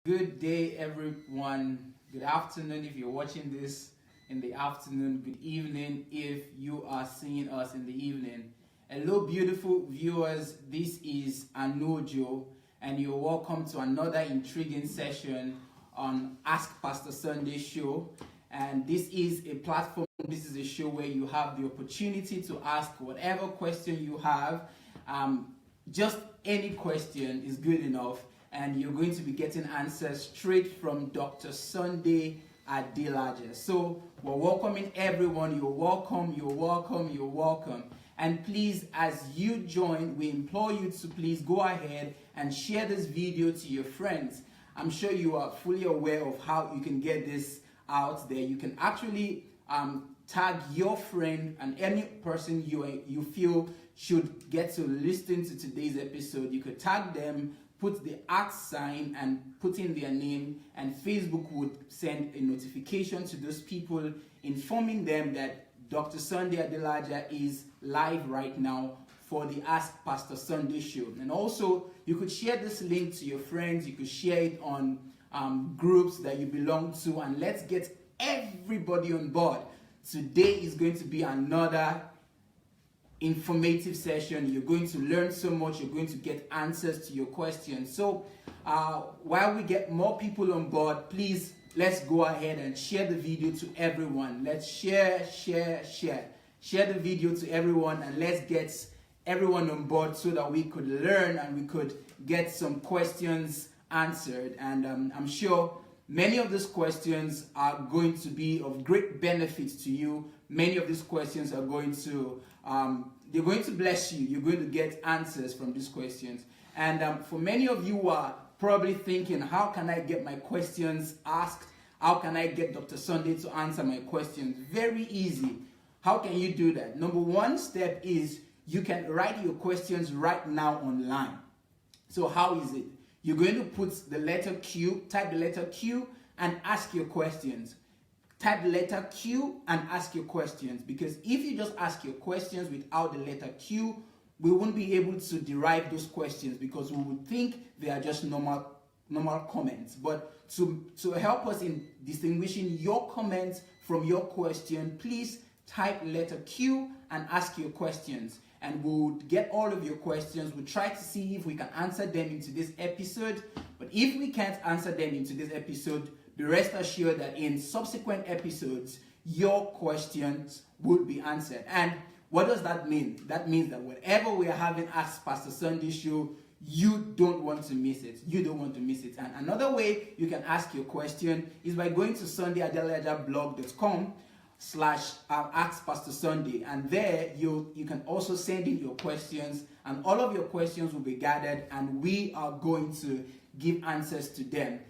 Good day, everyone. Good afternoon if you're watching this in the afternoon. Good evening if you are seeing us in the evening. Hello, beautiful viewers. This is Anojo, and you're welcome to another intriguing session on Ask Pastor Sunday show. And this is a platform, this is a show where you have the opportunity to ask whatever question you have. Just any question is good enough, and you're going to be getting answers straight from Dr. Sunday Adelaja. So we're welcoming everyone. You're welcome, you're welcome, you're welcome. And please, as you join, we implore you to please go ahead and share this video to your friends. I'm sure you are fully aware of how you can get this out there. You can actually tag your friend and any person you feel should get to listen to today's episode. You could tag them, put the @ sign and put in their name, and Facebook would send a notification to those people informing them that Dr. Sunday Adelaja is live right now for the Ask Pastor Sunday show. And also, you could share this link to your friends. You could share it on groups that you belong to, and let's get everybody on board. Today is going to be another informative session. You're going to learn so much. You're going to get answers to your questions. So while we get more people on board, please let's go ahead and share the video to everyone. Let's share the video to everyone, and let's get everyone on board so that we could learn and we could get some questions answered. And I'm sure many of these questions are going to be of great benefit to you. Many of these questions are going to they're going to bless you. You're going to get answers from these questions. And for many of you who are probably thinking, how can I get my questions asked? How can I get Dr. Sunday to answer my questions? Very easy. How can you do that? Number one step is you can write your questions right now online. So how is it? You're going to put the letter Q, type the letter Q and ask your questions. Type the letter Q and ask your questions, because if you just ask your questions without the letter Q, we won't be able to derive those questions because we would think they are just normal comments. But to help us in distinguishing your comments from your question, please type letter Q and ask your questions. And we'll get all of your questions. We'll try to see if we can answer them into this episode. But if we can't answer them into this episode, be rest assured that in subsequent episodes, your questions will be answered. And what does that mean? That means that whatever we are having Ask Pastor Sunday show, you don't want to miss it. You don't want to miss it. And another way you can ask your question is by going to sundayadelajablog.com/Ask Pastor Sunday, and there you can also send in your questions, and all of your questions will be gathered and we are going to give answers to them.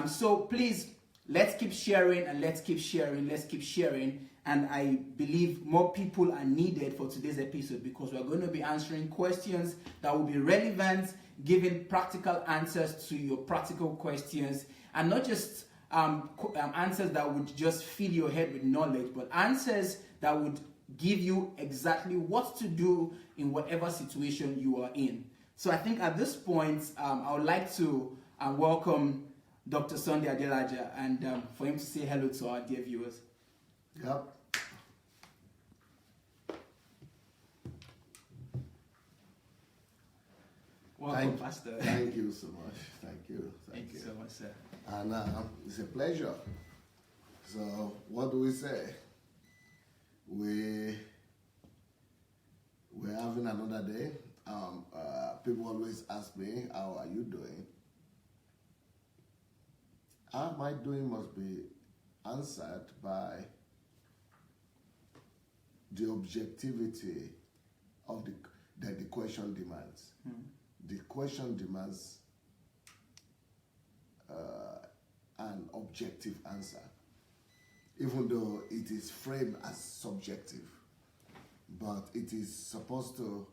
So please, let's keep sharing and let's keep sharing. And I believe more people are needed for today's episode because we're going to be answering questions that will be relevant, giving practical answers to your practical questions, and not just answers that would just fill your head with knowledge, but answers that would give you exactly what to do in whatever situation you are in. So I think at this point, I would like to welcome Dr. Sunday Adelaja, and for him to say hello to our dear viewers. Yep. Welcome, Pastor. Thank you so much. Thank you so much, sir. And it's a pleasure. So what do we say? We're having another day. People always ask me, how are you doing? How my doing must be answered by the objectivity of that the question demands. The question demands an objective answer, even though it is framed as subjective, but it is supposed to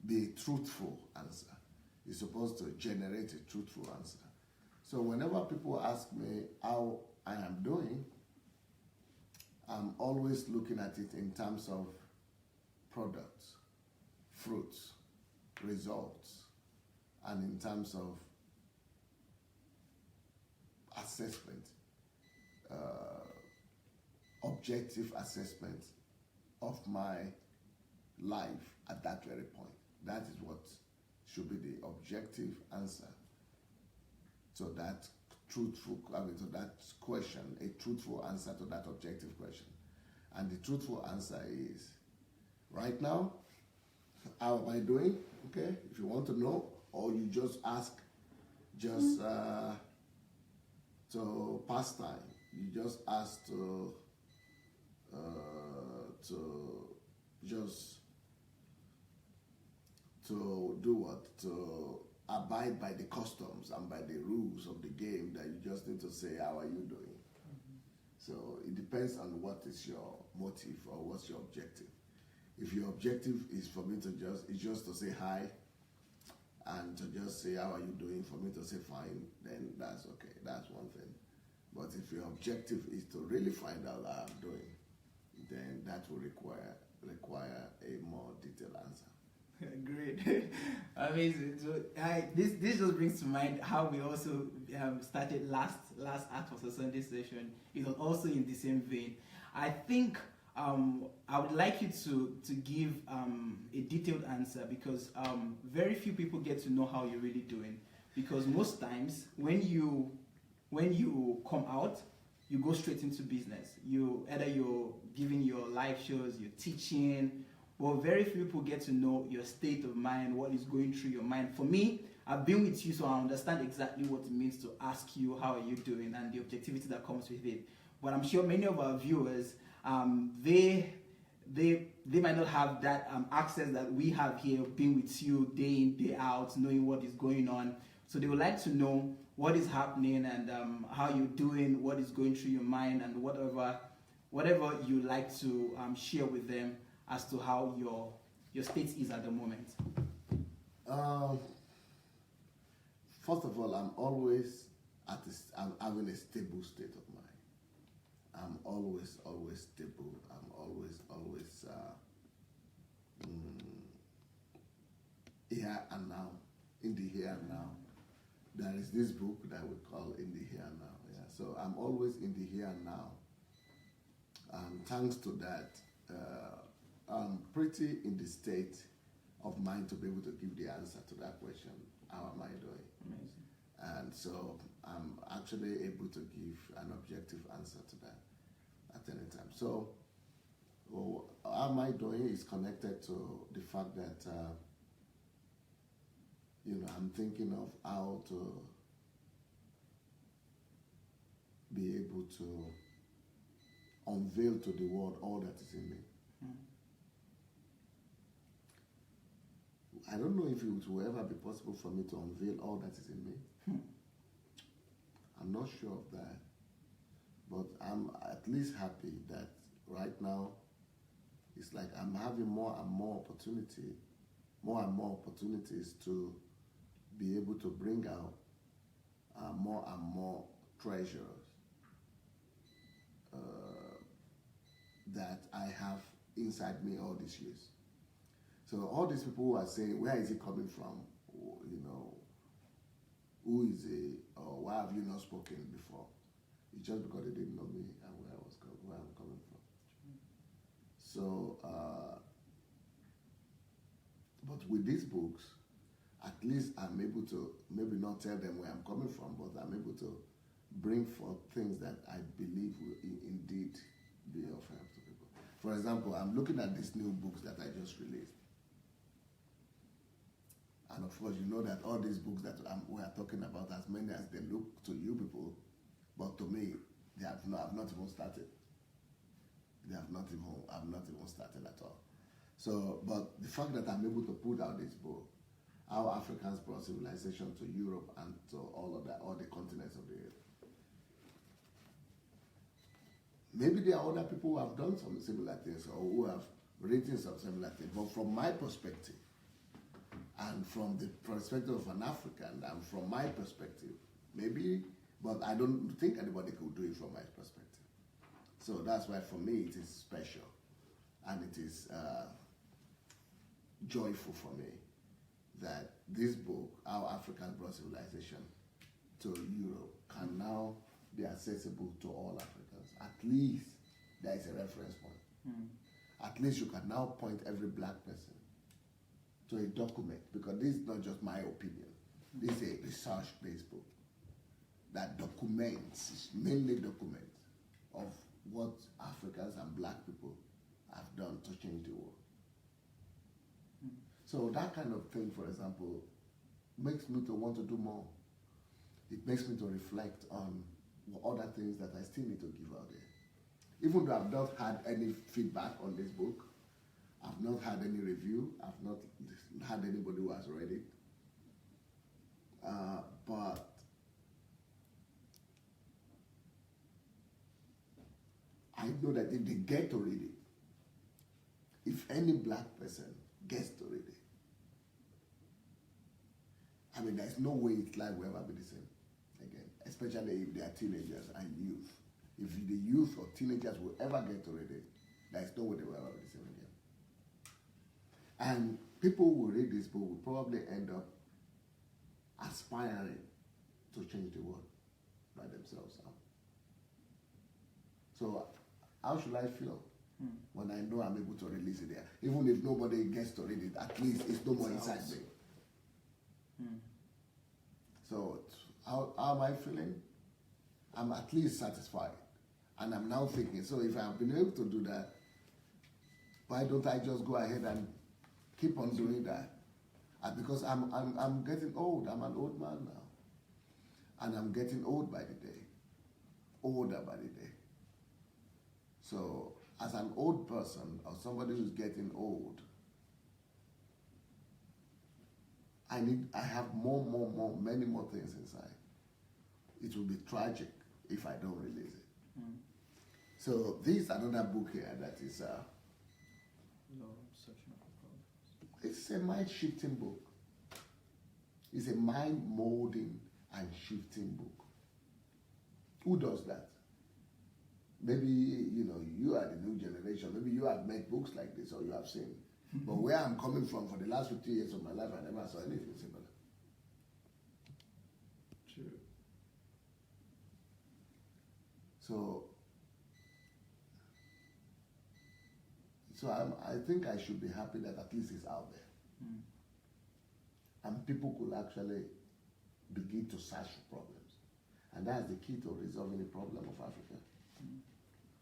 be a truthful answer. It's supposed to generate a truthful answer. So whenever people ask me how I am doing, I'm always looking at it in terms of products, fruits, results, and in terms of assessment, objective assessment of my life at that very point. That is what should be the objective answer to that to that question, a truthful answer to that objective question. And the truthful answer is, right now, how am I doing? Okay, if you want to know, or you just ask, just to pass time. You just ask to just to do what? To abide by the customs and by the rules of the game, that you just need to say, how are you doing? So it depends on what is your motive or what's your objective. If your objective is for me to just to say hi and to just say, how are you doing, for me to say fine, then that's okay, that's one thing. But if your objective is to really find out how I'm doing, then that will require a more detailed answer. Great. Amazing. So this just brings to mind how we also started last Act of the Sunday session. It was also in the same vein. I think I would like you to give a detailed answer, because very few people get to know how you're really doing. Because most times when you come out, you go straight into business. Either you're giving your live shows, you're teaching. Well, very few people get to know your state of mind, what is going through your mind. For me, I've been with you, so I understand exactly what it means to ask you how are you doing and the objectivity that comes with it. But I'm sure many of our viewers, they might not have that access that we have here, being with you day in, day out, knowing what is going on. So they would like to know what is happening and how you're doing, what is going through your mind, and whatever you like to share with them as to how your state is at the moment. First of all, I'm always I'm having a stable state of mind. I'm always stable. I'm always here and now, in the here and now. There is this book that we call In the Here and Now. Yeah, so I'm always in the here and now. And thanks to that, I'm pretty in the state of mind to be able to give the answer to that question, how am I doing? Amazing. And so I'm actually able to give an objective answer to that at any time. So how am I doing is connected to the fact that I'm thinking of how to be able to unveil to the world all that is in me. I don't know if it will ever be possible for me to unveil all that is in me. I'm not sure of that. But I'm at least happy that right now it's like I'm having more and more opportunities to be able to bring out more and more treasures that I have inside me all these years. So all these people who are saying, where is it coming from? Who is it? Or why have you not spoken before? It's just because they didn't know me and where I'm coming from. So, but with these books, at least I'm able to maybe not tell them where I'm coming from, but I'm able to bring forth things that I believe will indeed be of help to people. For example, I'm looking at these new books that I just released. And of course, you know that all these books that we are talking about, as many as they look to you people, but to me, I've not even started. I've not even started at all. So, but the fact that I'm able to put out this book, How Africans Brought Civilization to Europe and to all the continents of the earth. Maybe there are other people who have done some similar things or who have written some similar things, but from my perspective, and from the perspective of an African, and from my perspective, maybe, but I don't think anybody could do it from my perspective. So that's why for me it is special, and it is joyful for me that this book, How Africans Brought Civilization to Europe, can now be accessible to all Africans. At least there is a reference point. At least you can now point every black person to a document, because this is not just my opinion. This is a research-based book that documents, mainly documents, of what Africans and black people have done to change the world. So that kind of thing, for example, makes me to want to do more. It makes me to reflect on other things that I still need to give out there. Even though I've not had any feedback on this book, I've not had any review, I've not had anybody who has read it, but I know that if they get to read it, if any black person gets to read it, I mean, there's no way its life will ever be the same again, especially if they are teenagers and youth. If the youth or teenagers will ever get to read it, there's no way they will ever be the same again. And people who will read this book will probably end up aspiring to change the world by themselves. So how should I feel when I know I'm able to release it there? Even if nobody gets to read it, at least it's no more inside me. So how am I feeling? I'm at least satisfied. And I'm now thinking, so if I've been able to do that, why don't I just go ahead and keep on doing that? And because I'm getting old. I'm an old man now. And I'm getting old by the day. Older by the day. So as an old person or somebody who's getting old, I have many more things inside. It will be tragic if I don't release it. So this is another book here that is it's a mind-shifting book. It's a mind-molding and shifting book. Who does that? Maybe, you are the new generation. Maybe you have met books like this or you have seen. But where I'm coming from, for the last 50 years of my life, I never saw anything similar. True. So I think I should be happy that at least it's out there. And people could actually begin to search for problems. And that's the key to resolving the problem of Africa.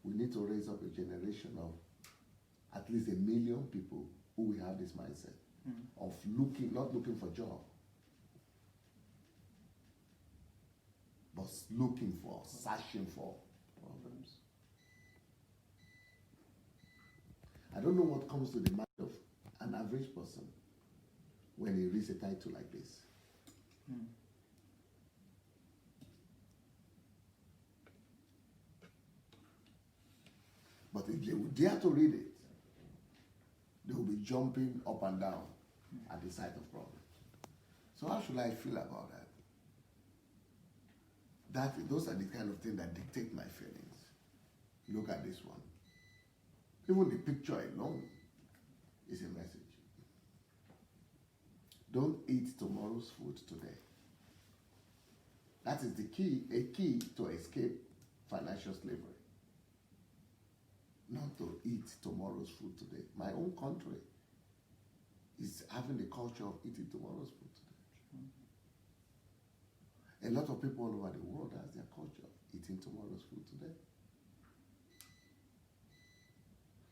We need to raise up a generation of at least 1 million people who will have this mindset of not looking for job, but searching for problems. I don't know what comes to the mind of an average person when he reads a title like this. But if they would dare to read it, they will be jumping up and down at the sight of problems. So how should I feel about that? Those are the kind of things that dictate my feelings. Look at this one. Even the picture alone is a message. Don't eat tomorrow's food today. That is a key to escape financial slavery. Not to eat tomorrow's food today. My own country is having the culture of eating tomorrow's food today. A lot of people all over the world has their culture of eating tomorrow's food today.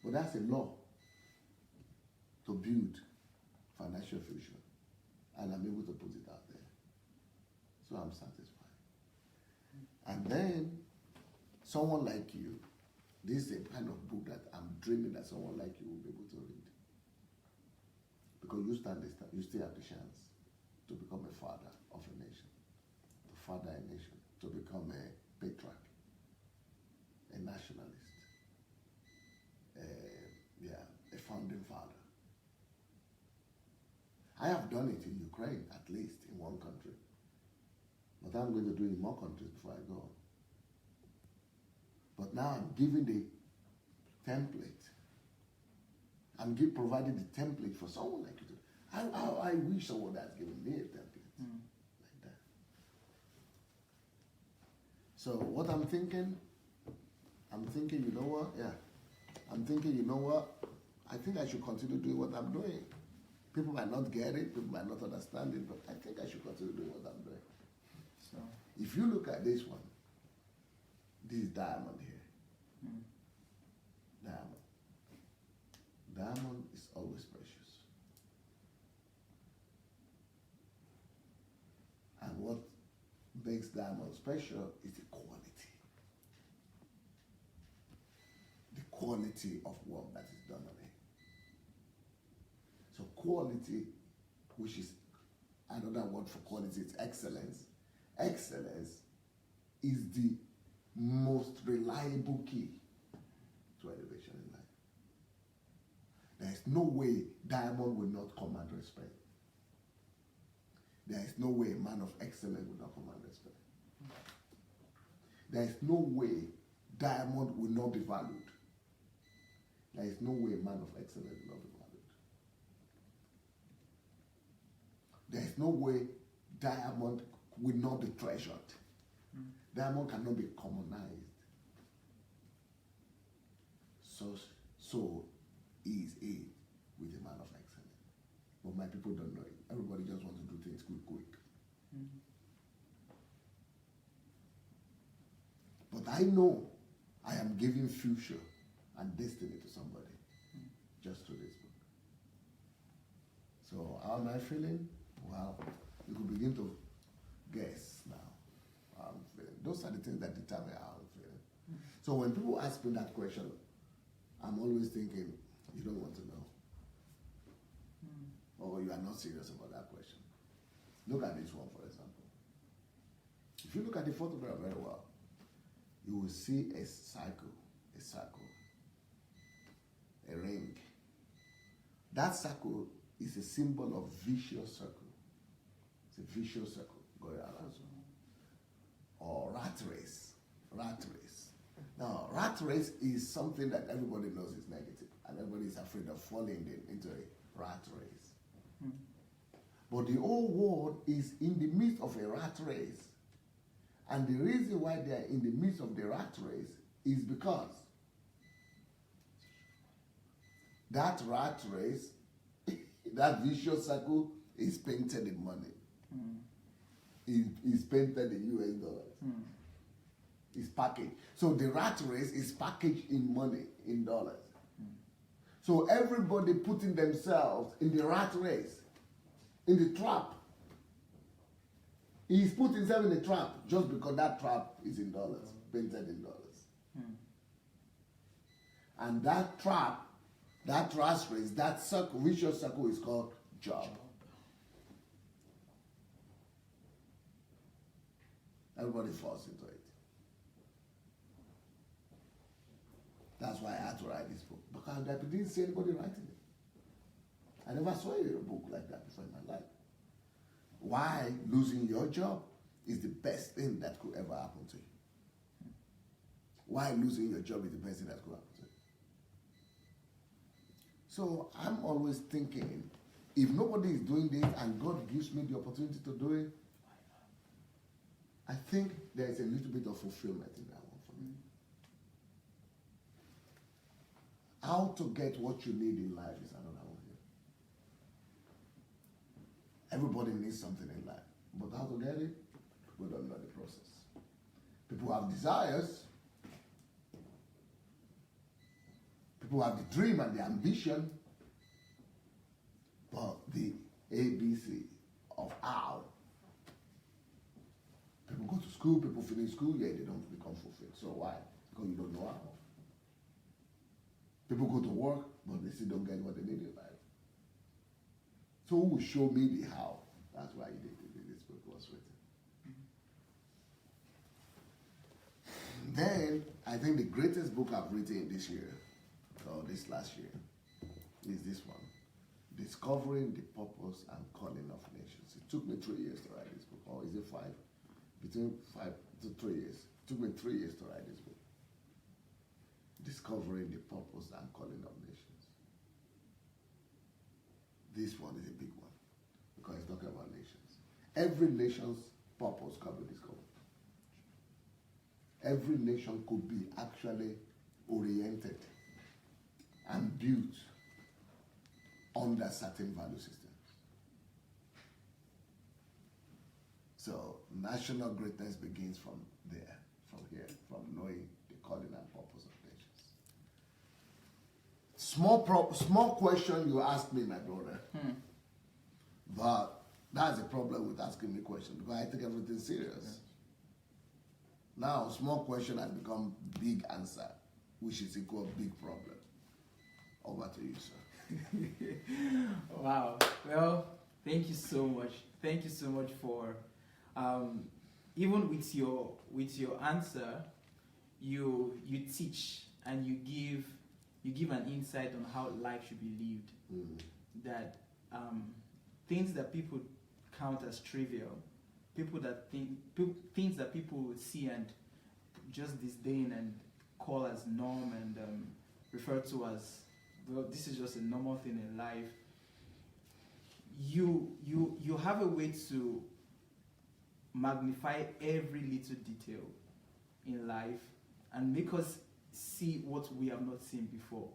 But that's a law to build financial future. And I'm able to put it out there. So I'm satisfied. And then someone like you, this is the kind of book that I'm dreaming that someone like you will be able to read. Because you still have the chance to become a father of a nation, to father a nation, to become a patriarch, a nationalist, a founding father. I have done it in Ukraine, at least in one country. But I'm going to do it in more countries before I go. But now I'm giving the template. I'm providing the template for someone like you. I wish someone has given me a template like that. So what I'm thinking, you know what? Yeah. I'm thinking, you know what? I think I should continue doing what I'm doing. People might not get it, people might not understand it, but I think I should continue doing what I'm doing. So, If you look at this one, this diamond here, diamond. Diamond is always precious. And what makes diamond special is the quality. The quality of work that is done on it. So quality, which is another word for quality, is excellence. Excellence is the most reliable key to elevation in life. There is no way diamond will not command respect. There is no way a man of excellence will not command respect. There is no way diamond will not be valued. There is no way a man of excellence will not be valued. There is no way diamond will not be treasured. Diamond cannot be commonized. So is it with a man of excellence. But my people don't know it. Everybody just wants to do things quick. But I know I am giving future and destiny to somebody just through this book. So how am I feeling? Well, you could begin to guess now how I'm feeling. Those are the things that determine how I'm feeling. So when people ask me that question, I'm always thinking, you don't want to know. Or you are not serious about that question. Look at this one, for example. If you look at the photograph very well, you will see a circle, a ring. That circle is a symbol of vicious circle. It's a vicious circle going around. Or rat race. Now, rat race is something that everybody knows is negative, and everybody is afraid of falling into a rat race. But the whole world is in the midst of a rat race. And the reason why they are in the midst of the rat race is because that rat race, that vicious circle, is painted in money. Is painted in US dollars. It's packaged. So the rat race is packaged in money, in dollars. So everybody putting themselves in the rat race, in the trap. He's put himself in a trap just because that trap is in dollars, painted in dollars. And that trap, that rat race, that circle, vicious circle is called job. Everybody falls into it. That's why I had to write this book. Because I didn't see anybody writing it. I never saw a book like that before in my life. Why losing your job is the best thing that could ever happen to you. Why losing your job is the best thing that could happen to you. So I'm always thinking, if nobody is doing this and God gives me the opportunity to do it, I think there's a little bit of fulfillment in that one for me. How to get what you need in life is another one here. Everybody needs something in life. But how to get it? We don't know the process. People have desires. People have the dream and the ambition. But the ABC of how. People go to school, people finish school, yet they don't become fulfilled. So why? Because you don't know how. People go to work, but they still don't get what they need in life. So who will show me the how? That's why this book was written. Then, I think the greatest book I've written this year, or this last year, is this one. Discovering the Purpose and Calling of Nations. It took me 3 years to write this book. Or is it 5? Between 5 to 3 years. It took me 3 years to write this book. Discovering the Purpose and Calling of Nations. This one is a big one because it's talking about nations. Every nation's purpose can be discovered. every nation could be actually oriented and built under certain value systems. So national greatness begins from there, from here, from knowing the calling and purpose of nations. Small question you asked me, my brother. But that's the problem with asking me questions, because I take everything serious. Now, small question has become big answer, which is equal big problem. Over to you, sir. Wow. Well, thank you so much. Thank you so much for even with your answer, you teach and you give an insight on how life should be lived. That things that people count as trivial, things that people would see and just disdain and call as norm and refer to as, well, this is just a normal thing in life. You have a way to magnify every little detail in life and make us see what we have not seen before,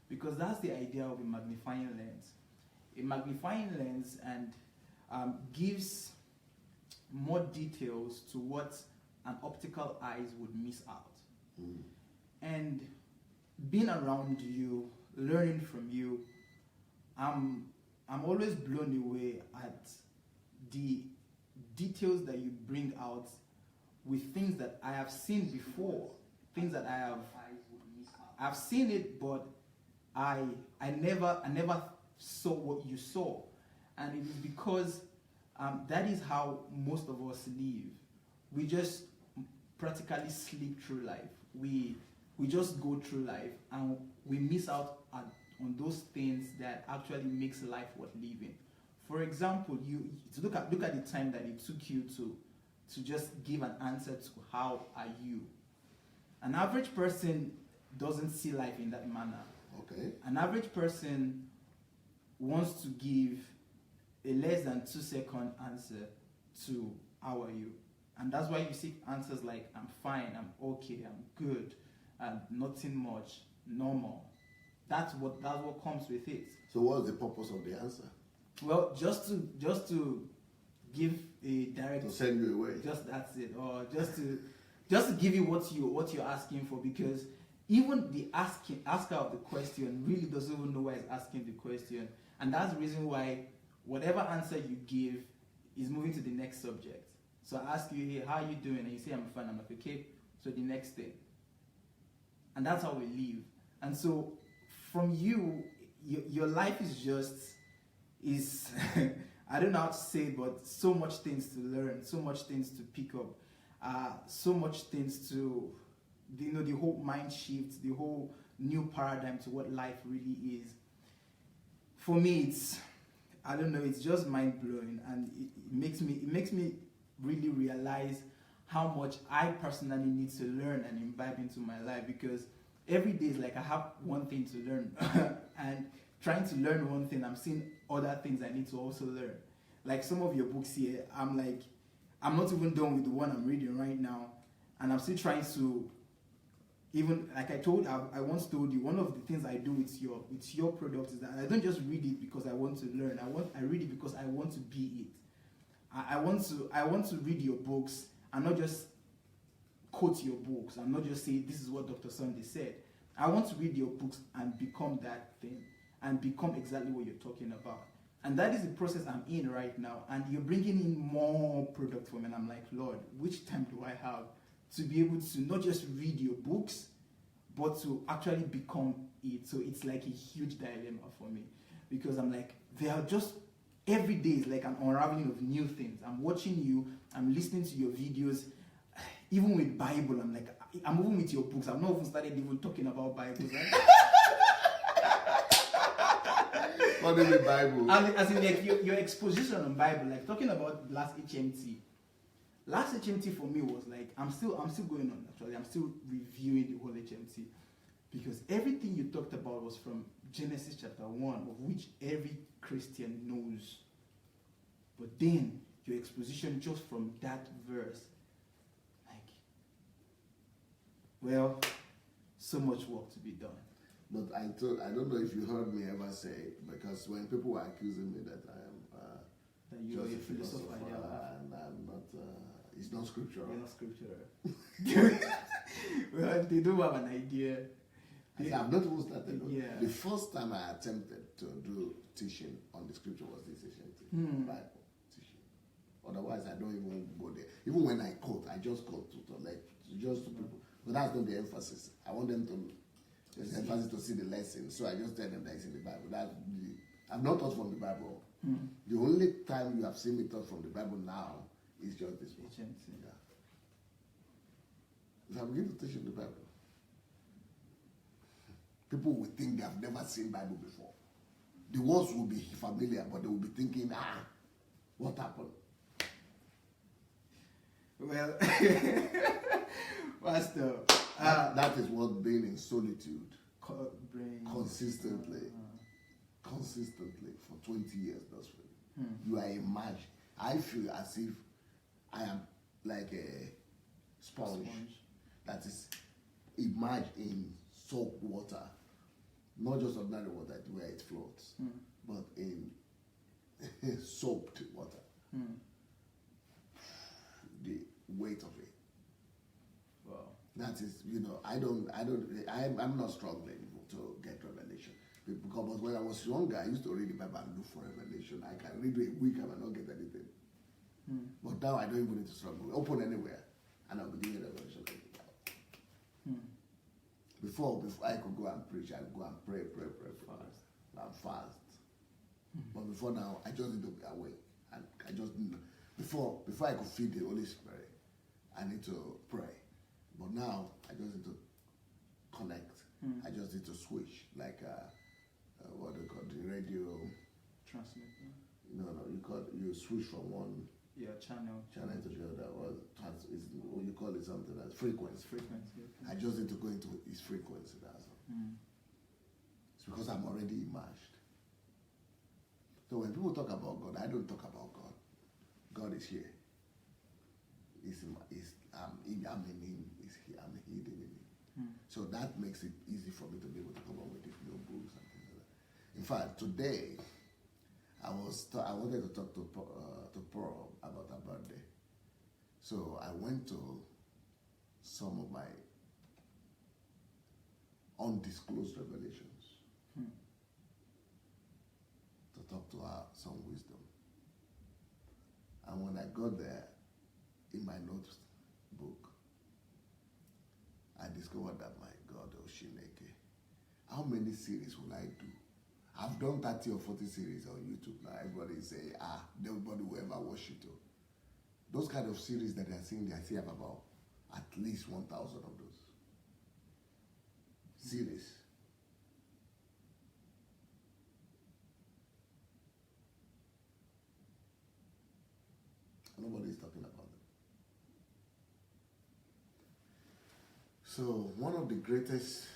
because that's the idea of a magnifying lens. A magnifying lens and gives more details to what an optical eyes would miss out. And being around you, learning from you, I'm always blown away at the details that you bring out with things that I have seen before, things that I've seen it, but I never saw what you saw. And it is because that is how most of us live. We just practically sleep through life. We just go through life and we miss out on those things that actually makes life worth living. For example, you look at the time that it took you to just give an answer to how are you. An average person doesn't see life in that manner. Okay. An average person wants to give a less than 2-second answer to how are you. And that's why you see answers like I'm fine, I'm okay, I'm good, and nothing much, normal. That's what comes with it. So what's the purpose of the answer? Well, just to give a direct, to send you away. Just that's it, or just to give you what you're asking for, because even the asker of the question really doesn't even know why he's asking the question, and that's the reason why whatever answer you give is moving to the next subject. So I ask you, hey, how are you doing? And you say I'm fine. I'm like, okay. So the next thing, and that's how we live. And so from you, your life is I don't know how to say it, but so much things to learn, so much things to pick up, so much things to, the whole mind shift, the whole new paradigm to what life really is. For me, I don't know, it's just mind blowing, and it makes me really realize how much I personally need to learn and imbibe into my life, because every day is like I have one thing to learn and trying to learn one thing, I'm seeing other things I need to also learn. Like some of your books here, I'm not even done with the one I'm reading right now, and I'm still trying to, even like I once told you, one of the things I do with your product is that I don't just read it because I want to learn. I read it because I want to be it. I want to read your books and not just quote your books. I'm not just saying this is what Dr. Sunday said. I want to read your books and become that thing and become exactly what you're talking about. And that is the process I'm in right now. And you're bringing in more product for me. And I'm like, Lord, which time do I have to be able to not just read your books, but to actually become it? So it's like a huge dilemma for me, because I'm like, they are just, every day is like an unraveling of new things. I'm watching you, I'm listening to your videos. Even with Bible, I'm like, I'm moving with your books. I've not even started even talking about Bible. Right? What do you mean Bible? As in like your exposition on Bible, like talking about last HMT. Last HMT for me was like, I'm still going on actually. I'm still reviewing the whole HMT, because everything you talked about was from Genesis chapter 1, of which every Christian knows. But then your exposition just from that verse, like, Well, so much work to be done. But I don't know if you heard me ever say, because when people were accusing me that I am That you are just a a philosopher, and I'm not, it's not scriptural. You're not scriptural. Well, they do have an idea. I've not even started. Yeah. The first time I attempted to do teaching on the scripture was this teaching, Bible teaching. Otherwise, I don't even go there. Even when I quote, I just quote to just to people. But that's not the emphasis. I want them to. There's emphasis to see the lesson, so I just tell them that it's in the Bible. I'm not taught from the Bible. The only time you have seen me taught from the Bible now is just this one. Yeah. If I begin to teach in the Bible, people will think they have never seen Bible before. The words will be familiar, but they will be thinking, what happened? Well, Pastor, that is what being in solitude consistently for 20 years does for you. You are immersed. I feel as if I am like a sponge that is immersed in soap water, not just ordinary water where it floats, but in soaped water. The weight of it. Wow. That is, I'm not struggling to get revelation. Because when I was younger, I used to read the Bible and look for revelation. I can read it a week and I not get anything. But now I don't even need to struggle. Open anywhere and I'll be giving revelation. Before I could go and preach, I would go and pray. Fast. But before now, I just need to be awake. And I just need before I could feed the Holy Spirit, I need to pray. But now I just need to connect. I just need to switch, like what they call the radio transmitter. No, you switch from one channel to the other. Or you call it something as frequency. Frequency. Okay. I just need to go into its frequency. That's all. It's because I'm already immersed. So when people talk about God, I don't talk about God. God is here. I'm in him. I'm hidden in him. So that makes it easy for me to be able to come up with different books and things like that. In fact, today I wanted to talk to Pearl about her birthday. So I went to some of my undisclosed revelations to talk to her some wisdom. And when I got there, in my notebook, I discovered that, my God, Oshineke, how many series will I do? I've done 30 or 40 series on YouTube now. Everybody say, nobody will ever watch it. Those kind of series that they're seeing, I see have about at least 1,000 of those series. Nobody is talking about them. So one of the greatest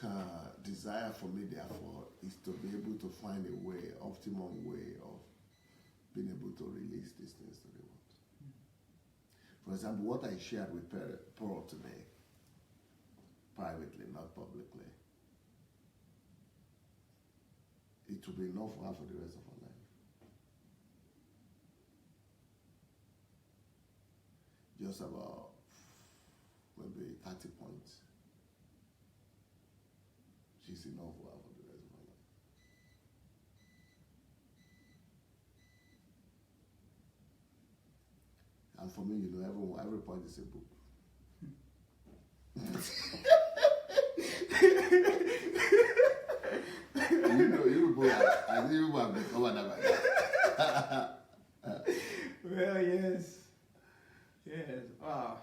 desire for me, therefore, is to be able to find a way, optimum way of being able to release these things to the world. For example, what I shared with Pearl today, privately, not publicly, it will be enough for her for the rest of her life. Just about maybe 30 points. She's enough for her for the rest of her life. And for me, every point is a book. you have discovered that. Well, yes. Wow.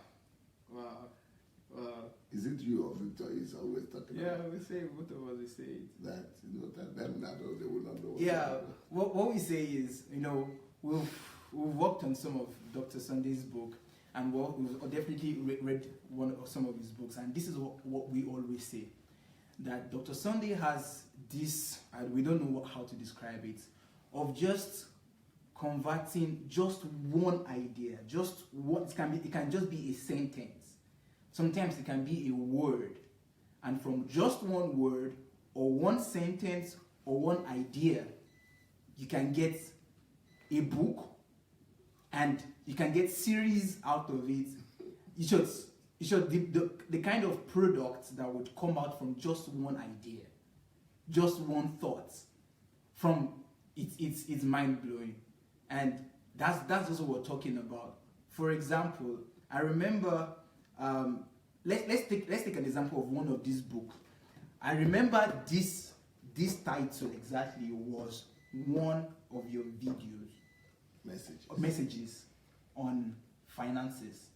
Is it you or Victor is always talking about? Yeah, we say, both of us, we say it. That, that them that they will not know. Yeah, what we say is, we've worked on some of Dr. Sunday's book, and we've definitely read some of his books, and this is what we always say, that Dr. Sunday has this, and we don't know how to describe it, of just converting just one idea, it can just be a sentence. Sometimes it can be a word And from just one word or one sentence or one idea, you can get a book and you can get series out of it. The kind of product that would come out from just one idea, just one thought, from it's mind blowing. And that's also what we're talking about. For example, I remember let's take an example of one of these books. I remember this title exactly was one of your videos messages on finances,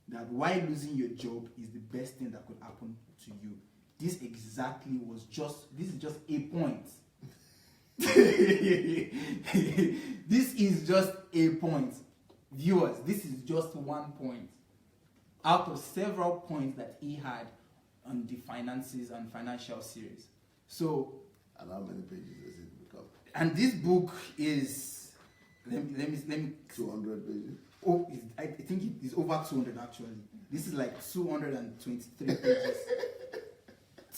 that why losing your job is the best thing that could happen to you. This is just a point. This is just a point. Viewers, this is just one point out of several points that he had on the finances and financial series. So, and how many pages does it become? And this book is, let me 200 pages. Oh, I think it is over 200 actually. This is like 223 pages.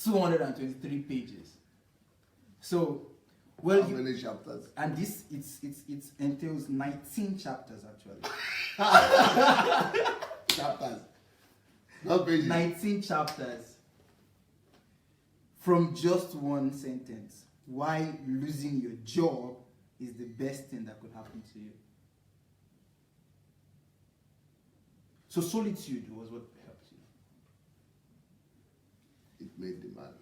223 pages. So, well, how many chapters? And this it entails 19 chapters actually. Chapters, not pages. 19 chapters. From just one sentence. Why losing your job is the best thing that could happen to you. So solitude was what helped you. It made the man.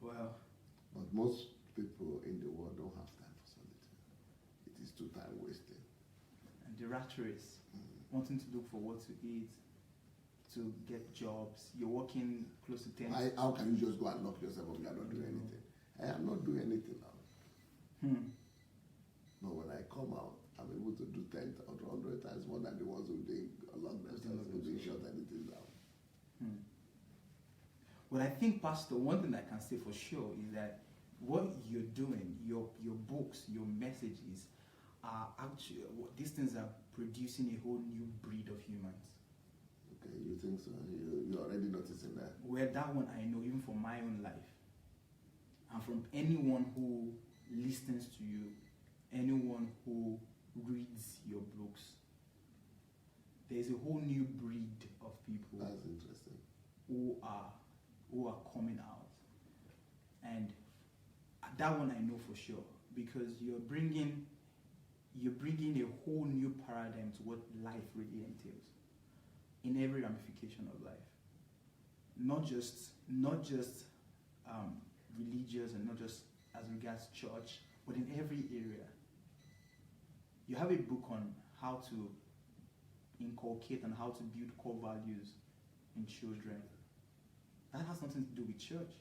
Well, but most people in the world don't have time for solitude. It is too time wasting. And the rat race, wanting to look for what to eat, to get jobs. You're working close to 10. How can you just go and lock yourself up? You are not doing anything. I am not doing anything now. But when I come out, I'm able to do 10 or 100 times more than the ones who did along themselves, who didn't shut anything down. Well, I think, Pastor, one thing I can say for sure is that what you're doing, your books, your messages, are actually, these things are producing a whole new breed of humans. Okay, you think so? You're already noticing that? Well, that one I know, even from my own life. And from anyone who listens to you, anyone who reads your books, there's a whole new breed of people. That's interesting. Who are coming out. And that one I know for sure, because you're bringing a whole new paradigm to what life really entails in every ramification of life. Not just religious and not just as regards church, but in every area. You have a book on how to inculcate and how to build core values in children. That has nothing to do with church.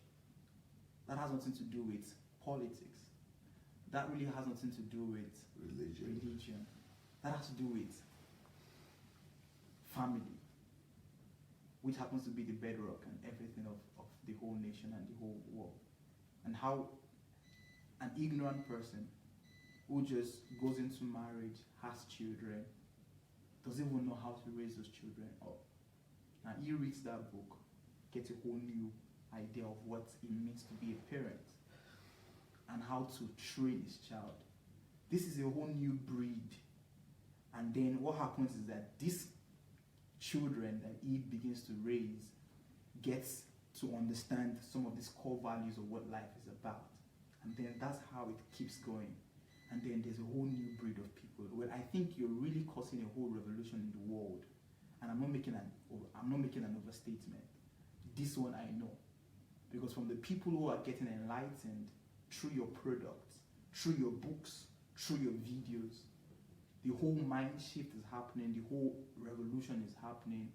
That has nothing to do with politics. That really has nothing to do with religion. That has to do with family, which happens to be the bedrock and everything of the whole nation and the whole world. And how an ignorant person who just goes into marriage, has children, doesn't even know how to raise those children up. Now he reads that book, gets a whole new idea of what it means to be a parent and how to train his child. This is a whole new breed. And then what happens is that these children that he begins to raise gets to understand some of these core values of what life is about. And then that's how it keeps going. And then there's a whole new breed of people. Well, I think you're really causing a whole revolution in the world. And I'm not making an overstatement. This one I know. Because from the people who are getting enlightened through your products, through your books, through your videos, the whole mind shift is happening, the whole revolution is happening.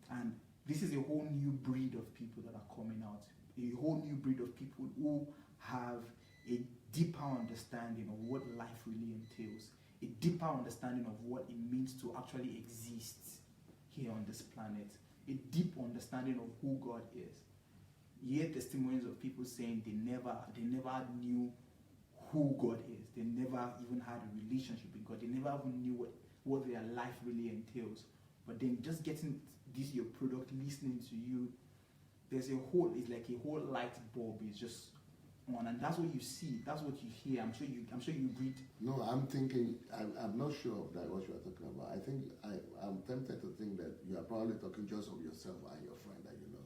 And this is a whole new breed of people that are coming out. A whole new breed of people who have a deeper understanding of what life really entails, a deeper understanding of what it means to actually exist here on this planet, a deep understanding of who God is. You hear testimonies of people saying they never knew who God is. They never even had a relationship with God. They never even knew what their life really entails. But then just getting this your product, listening to you, there's a whole, it's like a whole light bulb is just on, and that's what you see, that's what you hear. I'm sure you read. No, I'm thinking, I'm not sure of that, what you are talking about. I think, I'm tempted to think that you are probably talking just of yourself and your friend that you know.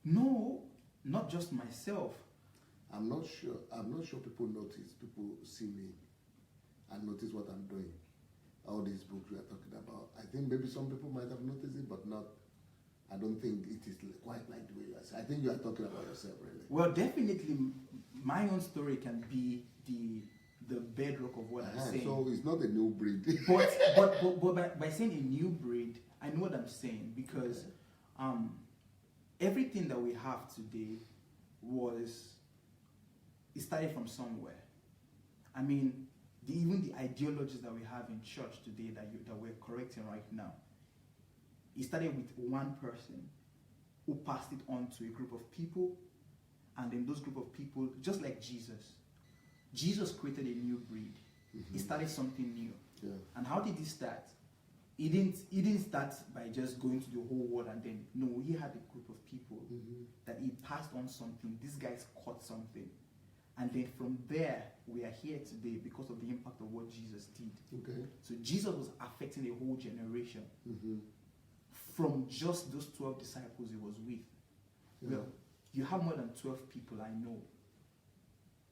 No, not just myself. I'm not sure people notice, people see me and notice what I'm doing. All these books we are talking about. I think maybe some people might have noticed it, but not, I don't think it is quite like the way you are saying. I think you are talking about yourself, really. Well, definitely, my own story can be the bedrock of what I'm saying. So it's not a new breed. but by saying a new breed, I know what I'm saying, because everything that we have today it started from somewhere. I mean, even the ideologies that we have in church today that we're correcting right now, it started with one person who passed it on to a group of people, and then those group of people, just like Jesus created a new breed. Mm-hmm. He started something new. Yeah. And how did he start? He didn't start by just going to the whole world and then, no, he had a group of people that he passed on something. These guys caught something. And then from there, we are here today because of the impact of what Jesus did. Okay. So Jesus was affecting a whole generation from just those 12 disciples he was with. Yeah. Well, you have more than 12 people I know,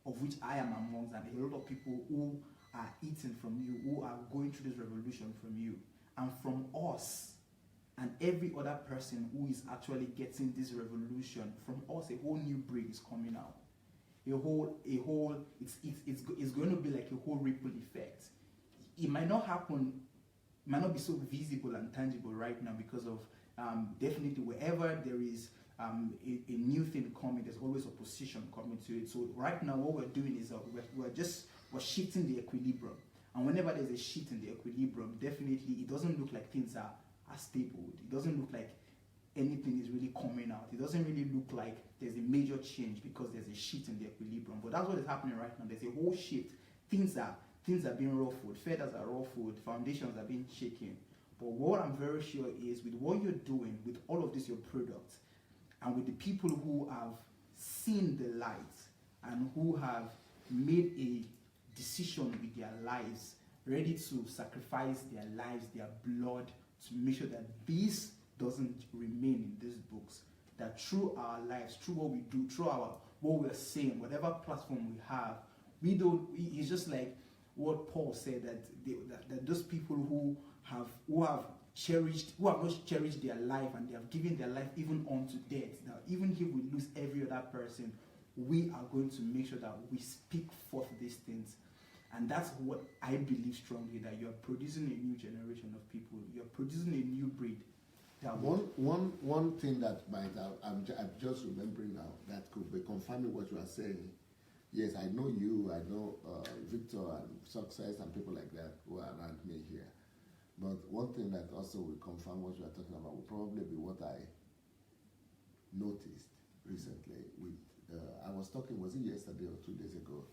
of which I am amongst, and a lot of people who are eating from you, who are going through this revolution from you, and from us, and every other person who is actually getting this revolution, from us, a whole new breed is coming out. It's going to be like a whole ripple effect. It might not happen, it might not be so visible and tangible right now because of definitely wherever there is a new thing coming, there's always opposition coming to it. So right now what we're doing is we're shifting the equilibrium. And whenever there's a shift in the equilibrium, definitely it doesn't look like things are stable. It doesn't look like anything is really coming out. It doesn't really look like there's a major change because there's a shift in the equilibrium. But that's what is happening right now. There's a whole shift. Things are being ruffled. Feathers are ruffled. Foundations are being shaken. But what I'm very sure is with what you're doing, with all of this, your products, and with the people who have seen the light and who have made a decision with their lives, ready to sacrifice their lives, their blood, to make sure that this doesn't remain in these books, that through our lives, through what we do, through what we're saying, whatever platform we have, it's just like what Paul said, that those people who have not cherished their life, and they have given their life even unto death, that even if we lose every other person, we are going to make sure that we speak forth these things. And that's what I believe strongly, that you're producing a new generation of people. You're producing a new breed. One thing that I'm just remembering now that could be confirming what you are saying. Yes, I know you, I know Victor and Success and people like that who are around me here. But one thing that also will confirm what you are talking about will probably be what I noticed recently. I was talking, was it yesterday or 2 days ago,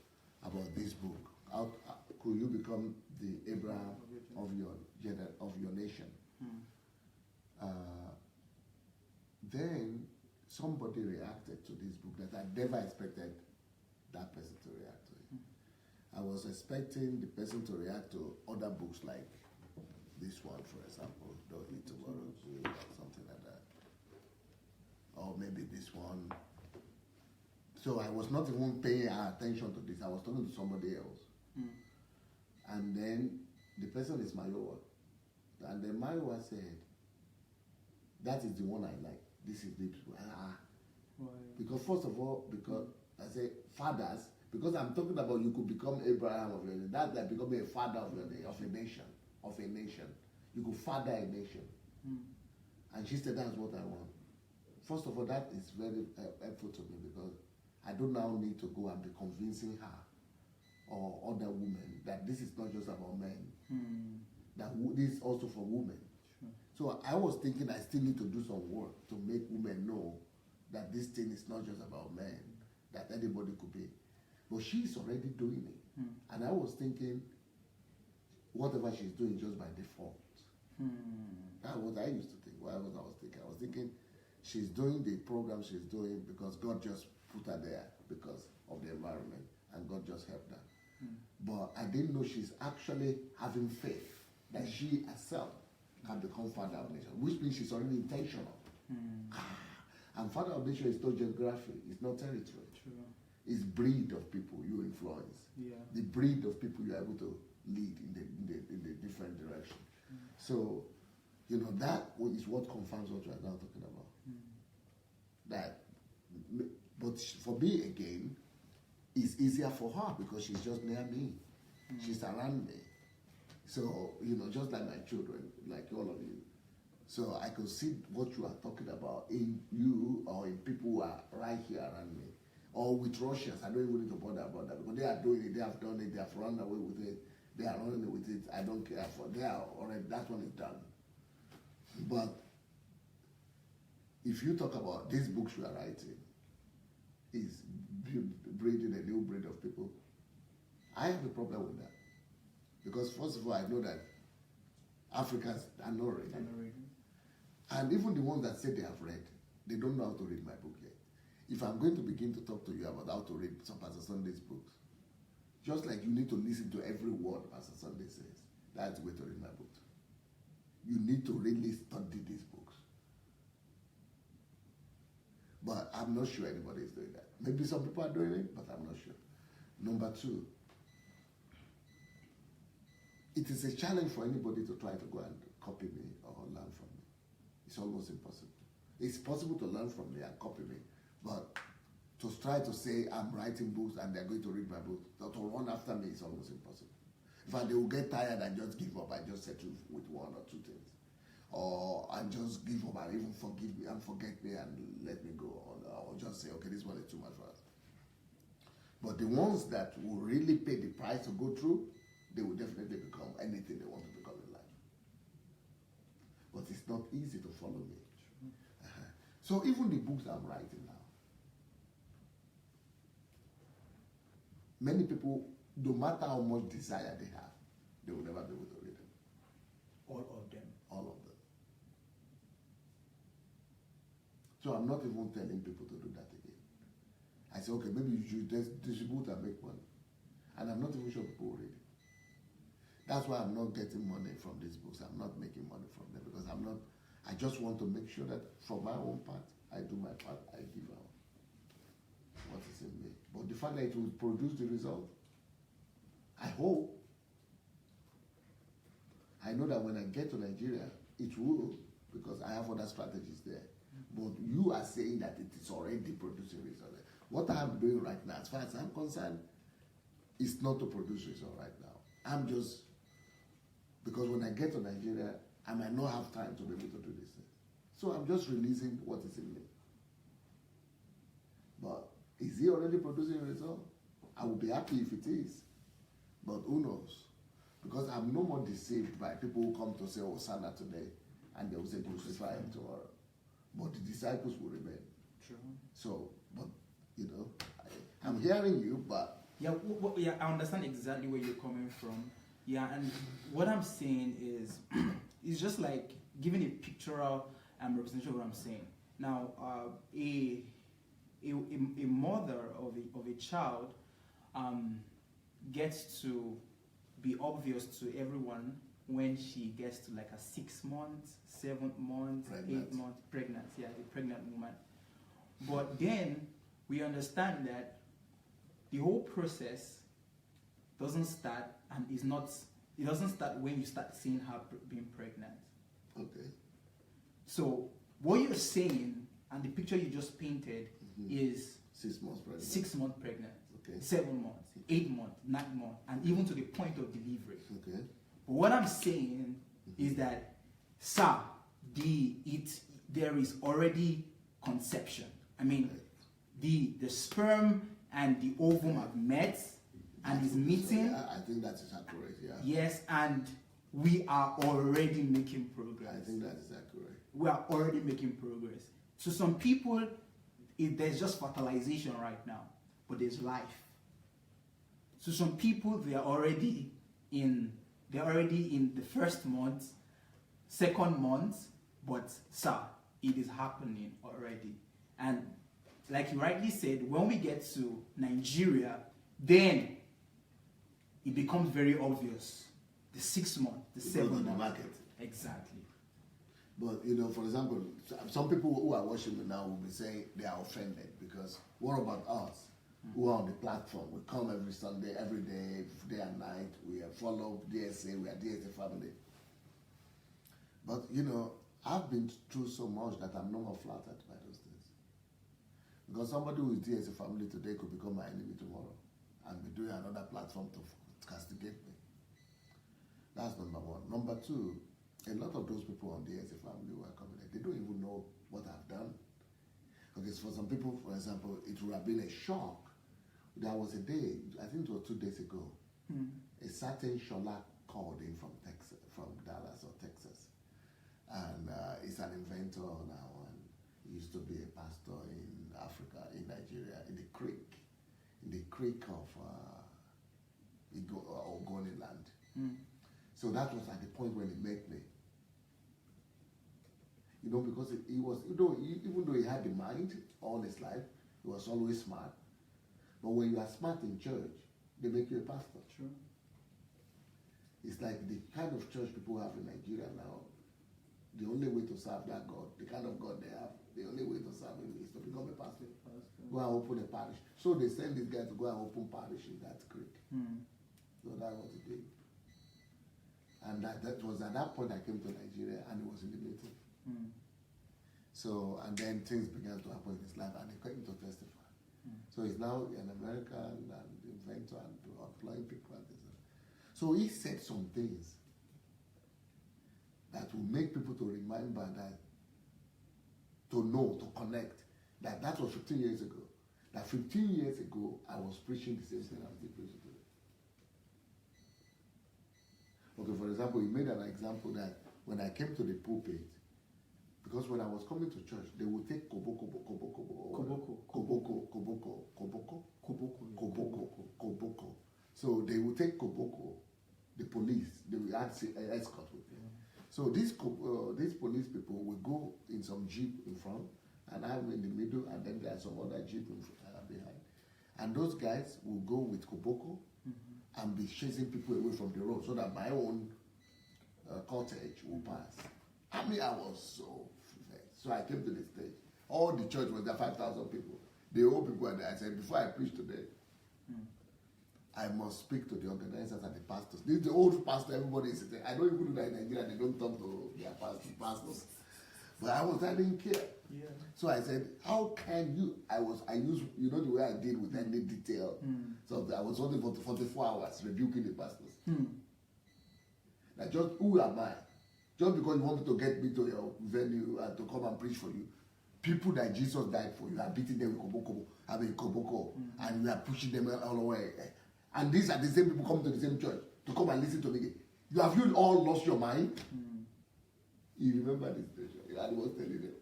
about this book. How could you become the Abraham of your nation? Then somebody reacted to this book that I never expected that person to react to it. I was expecting the person to react to other books like this one, for example, Don't Eat Tomorrow's Good, or something like that. Or maybe this one. So I was not even paying attention to this. I was talking to somebody else. And then the person is Mayowa. And then Mayowa said, that is the one I like. This is the because first of all, because I say fathers, because I'm talking about you could become Abraham of your nation. That's like becoming a father of a nation. You could father a nation. And she said, that's what I want. First of all, that is very helpful to me, because I don't now need to go and be convincing her or other women that this is not just about men. That this is also for women. So I was thinking I still need to do some work to make women know that this thing is not just about men, that anybody could be. But she's already doing it. And I was thinking, whatever she's doing just by default. That's what I used to think. What I was thinking. I was thinking, she's doing the program she's doing because God just put her there because of the environment, and God just helped her. But I didn't know she's actually having faith that she herself can become Father of Nation, which means she's already intentional. And Father of Nation is not geography, it's not territory. True. It's breed of people you influence. Yeah. The breed of people you're able to lead in the different direction. So, that is what confirms what we are now talking about. That, but for me again, it's easier for her because she's just near me. She's around me. So, just like my children, like all of you. So I could see what you are talking about in you or in people who are right here around me. Or with Russians, I don't even need to bother about that because they are doing it, they have done it, they have run away with it, they are running with it, I don't care for, they are already, that one is done. But if you talk about these books you are writing, is breeding a new breed of people, I have a problem with that. Because first of all, I know that Africans are not reading. And even the ones that say they have read, they don't know how to read my book yet. If I'm going to begin to talk to you about how to read some Pastor Sunday's books, just like you need to listen to every word Pastor Sunday says, that's the way to read my book. You need to really study these books. But I'm not sure anybody is doing that. Maybe some people are doing it, but I'm not sure. Number two, it is a challenge for anybody to try to go and copy me or learn from me. It's almost impossible. It's possible to learn from me and copy me, but to try to say I'm writing books and they're going to read my book, to run after me is almost impossible. In fact, they will get tired and just give up and just settle with one or two things. Or and just give up and even forgive me and forget me and let me go on. Or just say, okay, this one is too much for us. But the ones that will really pay the price to go through, they will definitely become anything they want to become in life. But it's not easy to follow me. So even the books I'm writing now, many people, no matter how much desire they have, they will never be able to read them. All of them. All of them. So I'm not even telling people to do that again. I say, okay, maybe you should distribute and make money. And I'm not even sure people will read it. That's why I'm not getting money from these books. I'm not making money from them because I just want to make sure that from my own part, I do my part, I give out what is in me. But the fact that it will produce the result, I hope. I know that when I get to Nigeria, it will, because I have other strategies there. But you are saying that it is already producing results. What I'm doing right now, as far as I'm concerned, is not to produce results right now. I'm just, because when I get to Nigeria, I might not have time to be able to do this thing. So I'm just releasing what is in me. But is he already producing a result? I will be happy if it is. But who knows? Because I'm no more deceived by people who come to say Hosanna today and they will say crucify him tomorrow. But the disciples will remain. True. So, but, I'm hearing you, but... Yeah, yeah, I understand exactly where you're coming from. Yeah, and what I'm saying is, it's just like giving a pictorial representation of what I'm saying. Now, a mother of a child gets to be obvious to everyone when she gets to like a 6 months, 7 months, Pregnant. 8 months pregnant. Yeah, the pregnant woman. But then we understand that the whole process doesn't start and it doesn't start when you start seeing her being pregnant. Okay. So what you're saying and the picture you just painted is 6 months pregnant. 6 months pregnant, Okay. 7 months, 8 months, 9 months, and even to the point of delivery. Okay. But what I'm saying is that, sir, there is already conception. I mean, the sperm and the ovum have met and is meeting. Yeah, I think that is accurate, yeah. Yes, and we are already making progress. I think that is accurate. We are already making progress. So some people, there's just fertilization right now, but there's life. So some people, they're already in the first month, second month, but sir, it is happening already. And like you rightly said, when we get to Nigeria, then it becomes very obvious. The 6 month, the 7 month. The market. Exactly. But you know, for example, some people who are watching me now will be saying they are offended because what about us who are on the platform? We come every Sunday, every day, day and night. We follow DSA. We are DSA family. But you know, I've been through so much that I'm no more flattered by those things. Because somebody who is DSA family today could become my enemy tomorrow and be doing another platform to castigate me. That's number one. Number two, a lot of those people on the DSA family who are coming, they don't even know what I've done. Okay, so for some people, for example, it would have been a shock. There was a day, I think it was 2 days ago, a certain Shola called in from Texas, from Dallas or Texas. And he's an inventor now, and he used to be a pastor in Africa, in Nigeria, in the creek of Ogoniland. So that was at the point when he met me. You know, because he was, even though he had the mind all his life, he was always smart. But when you are smart in church, they make you a pastor. True. It's like the kind of church people have in Nigeria now. The only way to serve that God, the kind of God they have, the only way to serve him is to become a pastor. Go and open a parish. So they send this guy to go and open parish in that creek. So that was the thing. And that was at that point I came to Nigeria and it was in the meeting. So, and then things began to happen in his life and he came to testify. So he's now an American and inventor and employing people and this. So he said some things that will make people to remember that, to know, to connect, that was 15 years ago. That 15 years ago, I was preaching the same thing I'm still preaching today. Okay, for example, he made an example that when I came to the pulpit, because when I was coming to church, they would take koboko. So they would take koboko, the police, they would escort with them. So these police people will go in some jeep in front, and I'm in the middle, and then there are some other jeep behind. And those guys will go with koboko and be chasing people away from the road so that my own cortege will pass. I mean, I was so I came to the stage. All the church was there, 5,000 people. The old people were there. I said, before I preach today, I must speak to the organizers and the pastors. This is the old pastor, everybody is saying, I don't even do that in Nigeria, they don't talk to their pastors. But I didn't care. Yeah. So I said, how can you, I used, you know the way I did with any detail. So I was only for 44 hours rebuking the pastors. Like, just, who am I? Just because you wanted to get me to your venue and to come and preach for you, people that Jesus died for, you are beating them with koboko, and you are pushing them all the way. And these are the same people coming to the same church to come and listen to me. Have you all lost your mind? You remember this station? I was telling them.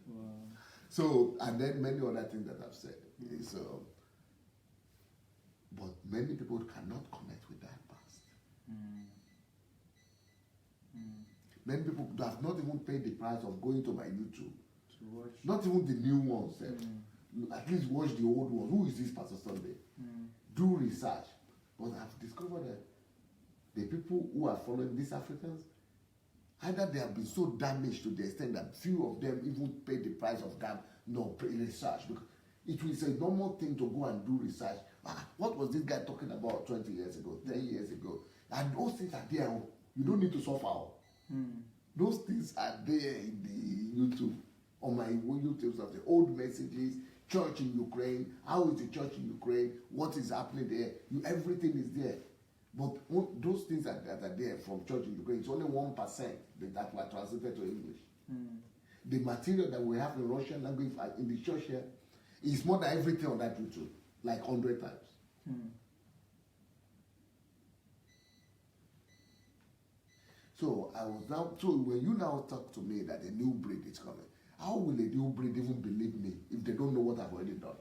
Wow. So, and then many other things that I've said. So, but many people cannot connect with that past. Many people have not even paid the price of going to my YouTube. To watch. Not even the new ones. At least watch the old ones. Who is this Pastor Sunday? Do research. But I've discovered that the people who are following these Africans, either they have been so damaged to the extent that few of them even pay the price of research. Because it is a normal thing to go and do research. What was this guy talking about 20 years ago, 10 years ago? And those things are there. You don't need to suffer. Those things are there in the YouTube, on my YouTube stuff, the old messages, church in Ukraine, how is the church in Ukraine, what is happening there, everything is there. But those things that are there from church in Ukraine, it's only 1% that were translated to English. The material that we have in Russian language in the church here is more than everything on that YouTube, like 100 times. So when you now talk to me that a new breed is coming, how will a new breed even believe me if they don't know what I've already done?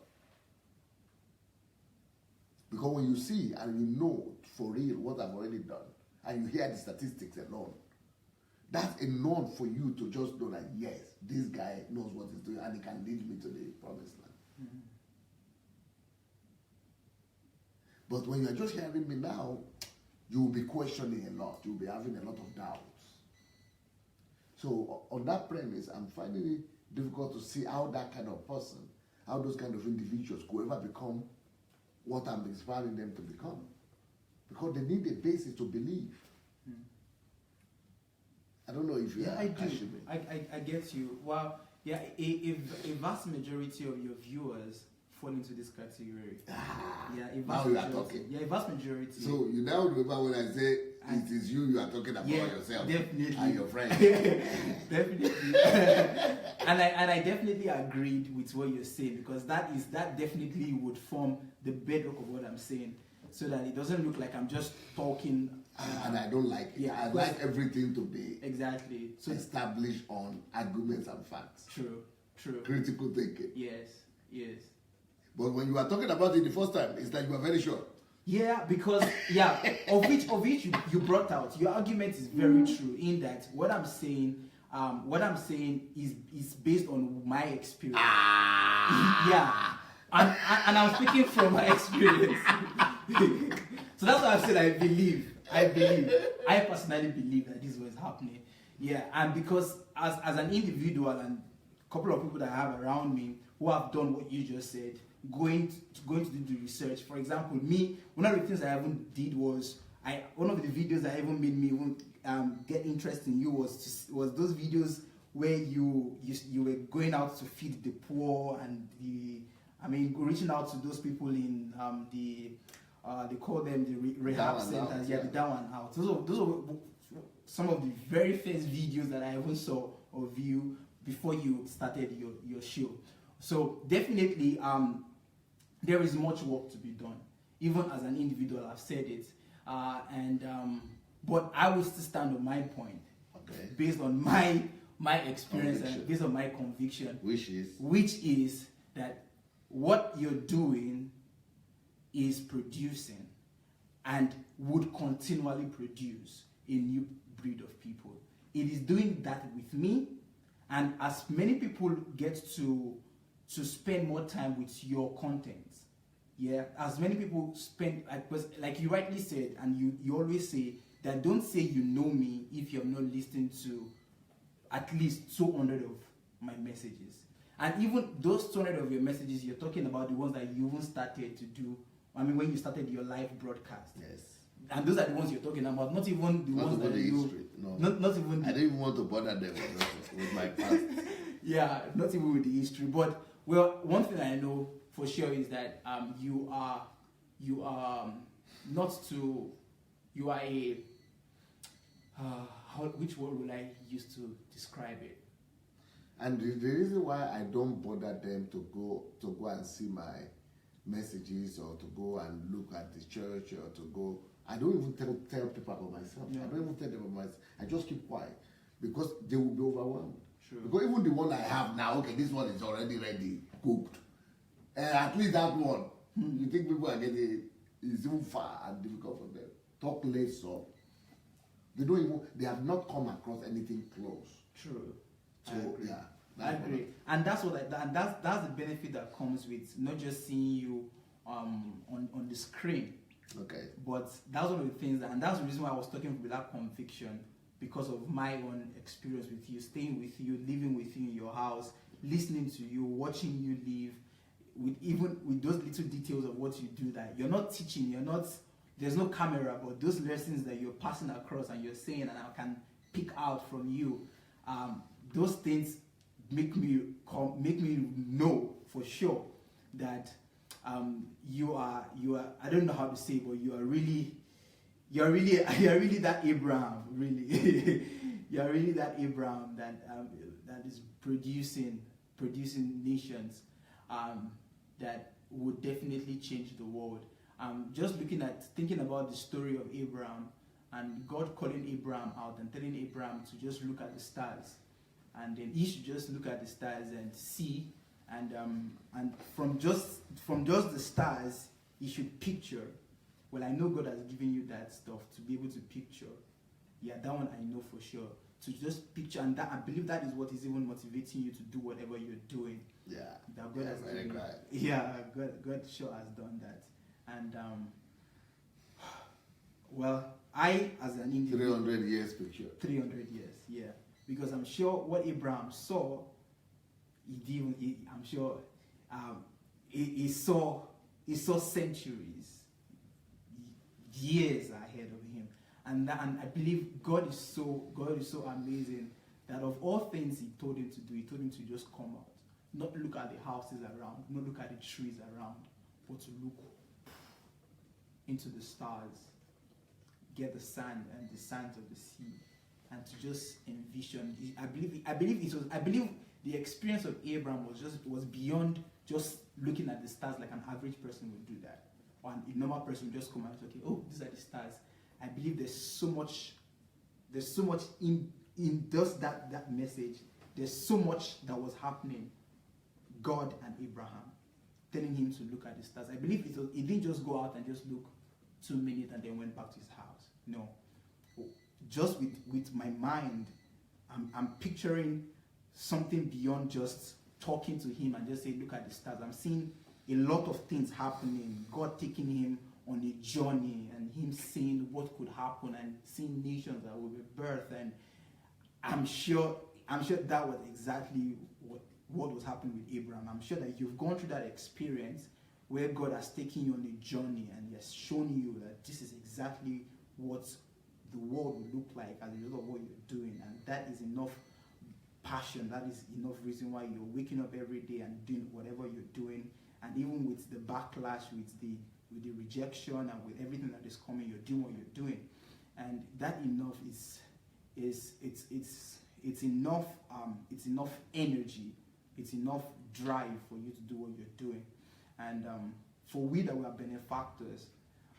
Because when you see and you know for real what I've already done, and you hear the statistics alone, That's enough for you to just know that yes, this guy knows what he's doing and he can lead me to the promised land. Mm-hmm. But when you're just hearing me now, you will be questioning a lot. You'll be having a lot of doubts. So on that premise, I'm finding it difficult to see how that kind of person, how those kind of individuals could ever become what I'm inspiring them to become. Because they need a basis to believe. I don't know if you I do. I get you. Well, yeah, a vast majority of your viewers fall into this category. Yeah, a vast now you majority. are talking. Yeah, a vast majority. So you now remember when I say it is you are talking about yourself, definitely, and your friend. Definitely, and I definitely agreed with what you're saying, because that definitely would form the bedrock of what I'm saying, so that it doesn't look like I'm just talking. And I don't like it. I like everything to be exactly established on arguments and facts. True. Critical thinking. Yes. But when you are talking about it the first time, it's like you are very sure. Yeah, because of which you brought out, your argument is very true, in that what I'm saying is based on my experience. Yeah, and I'm speaking from my experience. So that's why I said I personally believe that this was happening. Yeah, and because as an individual and a couple of people that I have around me who have done what you just said, going to do the research. For example, me, one of the things I even did was one of the videos that even made me even get interested in you was those videos where you were going out to feed the poor and reaching out to those people in they call them the rehab centers. The down and out. Those are some of the very first videos that I even saw of you before you started your show. So definitely, there is much work to be done. Even as an individual, I've said it, but I will still stand on my point, based on my experience and based on my conviction, which is that what you're doing is producing and would continually produce a new breed of people. It is doing that with me, and as many people get to spend more time with your content, as many people spend, like you rightly said, and you always say that don't say you know me if you have not listened to at least 200 of my messages. And even those 200 of your messages, you're talking about the ones that you even started to do, when you started your live broadcast. Yes. And those are the ones you're talking about, not even the ones that you... history. No. Not even... I didn't even want to bother them with my past. Yeah, not even with the history. But, well, one thing I know for sure is that you are a... which word will I use to describe it? And the reason why I don't bother them to go and see my messages or to go and look at the church or to go, I don't even tell people about myself. Yeah. I don't even tell them about myself. I just keep quiet because they will be overwhelmed. True. Because even the one I have now, okay, this one is already ready, cooked. At least that one, you think people are getting it, it's even far and difficult for them. Talk less so. They have not come across anything close. True. So yeah, I agree, and that's the benefit that comes with not just seeing you on the screen. Okay. But that's one of the things, and that's the reason why I was talking with that conviction, because of my own experience with you, staying with you, living with you in your house, listening to you, watching you live, with those little details of what you do. That you're not teaching, there's no camera, but those lessons that you're passing across and you're saying, and I can pick out from you. Those things make me know for sure that you are I don't know how to say, but you're really that Abraham, really. You're really that Abraham that is producing nations that would definitely change the world. Just thinking about the story of Abraham and God calling Abraham out and telling Abraham to just look at the stars, and then he should just look at the stars and see, and from just the stars he should picture. Well, I know God has given you that stuff to be able to picture. Yeah, that one I know for sure. to just picture, and that I believe that is what is even motivating you to do whatever you're doing. Yeah. That God has very done. right. Yeah, God sure has done that. And well, I as an individual, 300 years picture. 300 years, yeah, because I'm sure what Abraham saw, I'm sure he saw centuries, years ahead of him, and I believe God is so amazing that of all things He told him to do, He told him to just come out, not look at the houses around, not look at the trees around, but to look into the stars, get the sand and the sands of the sea, and to just envision. I believe the experience of Abraham was beyond just looking at the stars like an average person would do that, or a normal person would just come and say, okay, oh, these are the stars. I believe there's so much in just that message. There's so much that was happening. God and Abraham telling him to look at the stars. I believe he didn't just go out and just look 2 minutes and then went back to his house. No. Just with my mind, I'm picturing something beyond just talking to him and just say, look at the stars. I'm seeing a lot of things happening. God taking him on a journey and him seeing what could happen and seeing nations that will be birthed. And I'm sure that was exactly what was happening with Abraham. I'm sure that you've gone through that experience where God has taken you on a journey and He has shown you that this is exactly what the world will look like as a result of what you're doing. And that is enough passion, that is enough reason why you're waking up every day and doing whatever you're doing. And even with the backlash, with the rejection, and with everything that is coming, you're doing what you're doing. And that enough it's enough energy, it's enough drive for you to do what you're doing. And for we that were benefactors,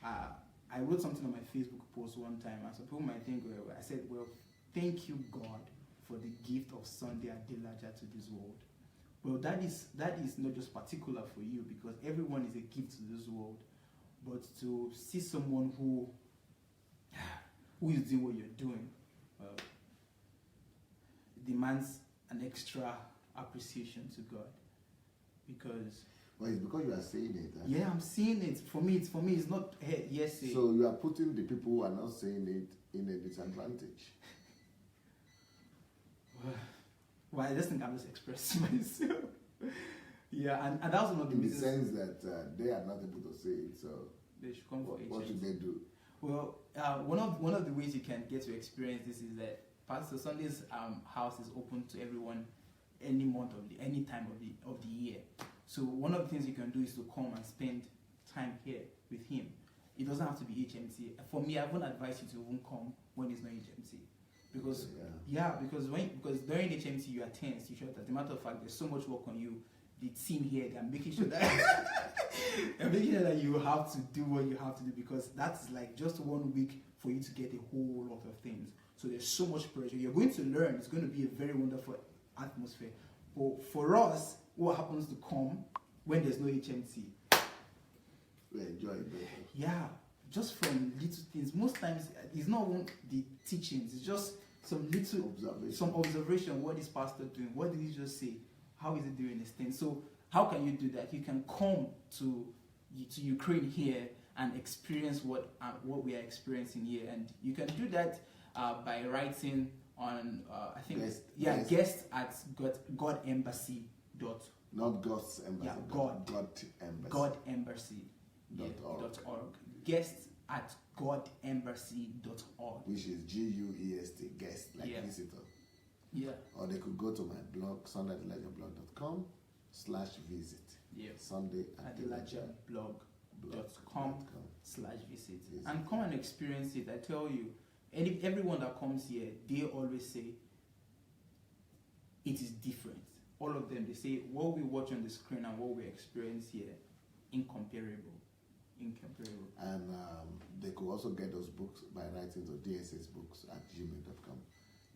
I wrote something on my Facebook post one time, and some people might think, I said, well, thank you, God, for the gift of Sunday Adelaja to this world. Well, that is not just particular for you, because everyone is a gift to this world. But to see someone who is doing what you're doing, demands an extra appreciation to God, because. Well, it's because you are saying it. Yeah, I'm seeing it. For me, it's not yes. So you are putting the people who are not saying it in a disadvantage. Well, I just think I'm just expressing myself. Yeah, and that's one of the reasons. In the sense that they are not able to say it, so they should come for HMC. What should they do? Well, one of the ways you can get to experience this is that Pastor Sunday's house is open to everyone any time of the year. So one of the things you can do is to come and spend time here with him. It doesn't have to be HMC. For me, I won't advise you to even come when it's not HMC. Because because during HMC you are tense, you shut. As a matter of fact, there's so much work on you. The team here, they're making sure that you have to do what you have to do, because that's like just 1 week for you to get a whole lot of things. So there's so much pressure. You're going to learn. It's going to be a very wonderful atmosphere. But for us, what happens to come when there's no HMC? We enjoy it better. Yeah, just from little things. Most times, it's not the teachings. It's just some little observation. What is pastor doing? What did he just say? How is he doing this thing? So how can you do that? You can come to Ukraine here and experience what we are experiencing here, and you can do that by writing on guest at God Embassy. Not God's Embassy. Yeah, God Embassy. .org. Guest at godembassy.org. Which is GUEST, guest, like visitor. Yeah. Or they could go to my blog, sundayadelajablog.com/visit. Yeah. sundayadelajablog.com/visit. And come and experience it. I tell you, everyone that comes here, they always say it is different. All of them, they say what we watch on the screen and what we experience here, incomparable. And they could also get those books by writing to dssbooks@gmail.com.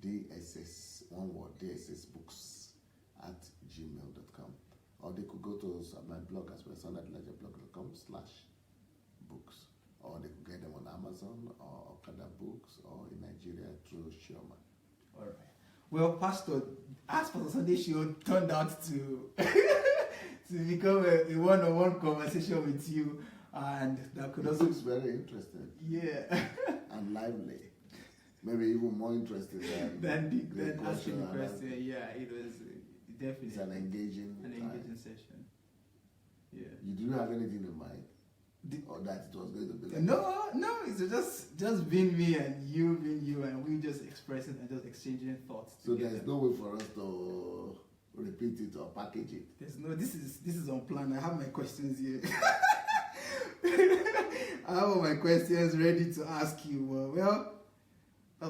DSS, one word, dssbooks@gmail.com. Or they could go to my blog as well, sundayadelajablog.com/books. Or they could get them on Amazon or Okada Books, or in Nigeria through Shioma. All right. Well, Pastor, as Pastor Sunday show turned out to to become a one-on-one conversation with you, and that could also looks very interesting. Yeah. And lively. Maybe even more interesting than asking the question. Yeah, it was definitely. It's an engaging session. Yeah. You do have anything in mind? Or that it was going to be like no, it's just being me and you being you, and we just expressing and just exchanging thoughts. So together. There's no way for us to repeat it or package it. There's no. This is unplanned. I have my questions here. I have all my questions ready to ask you. Well, I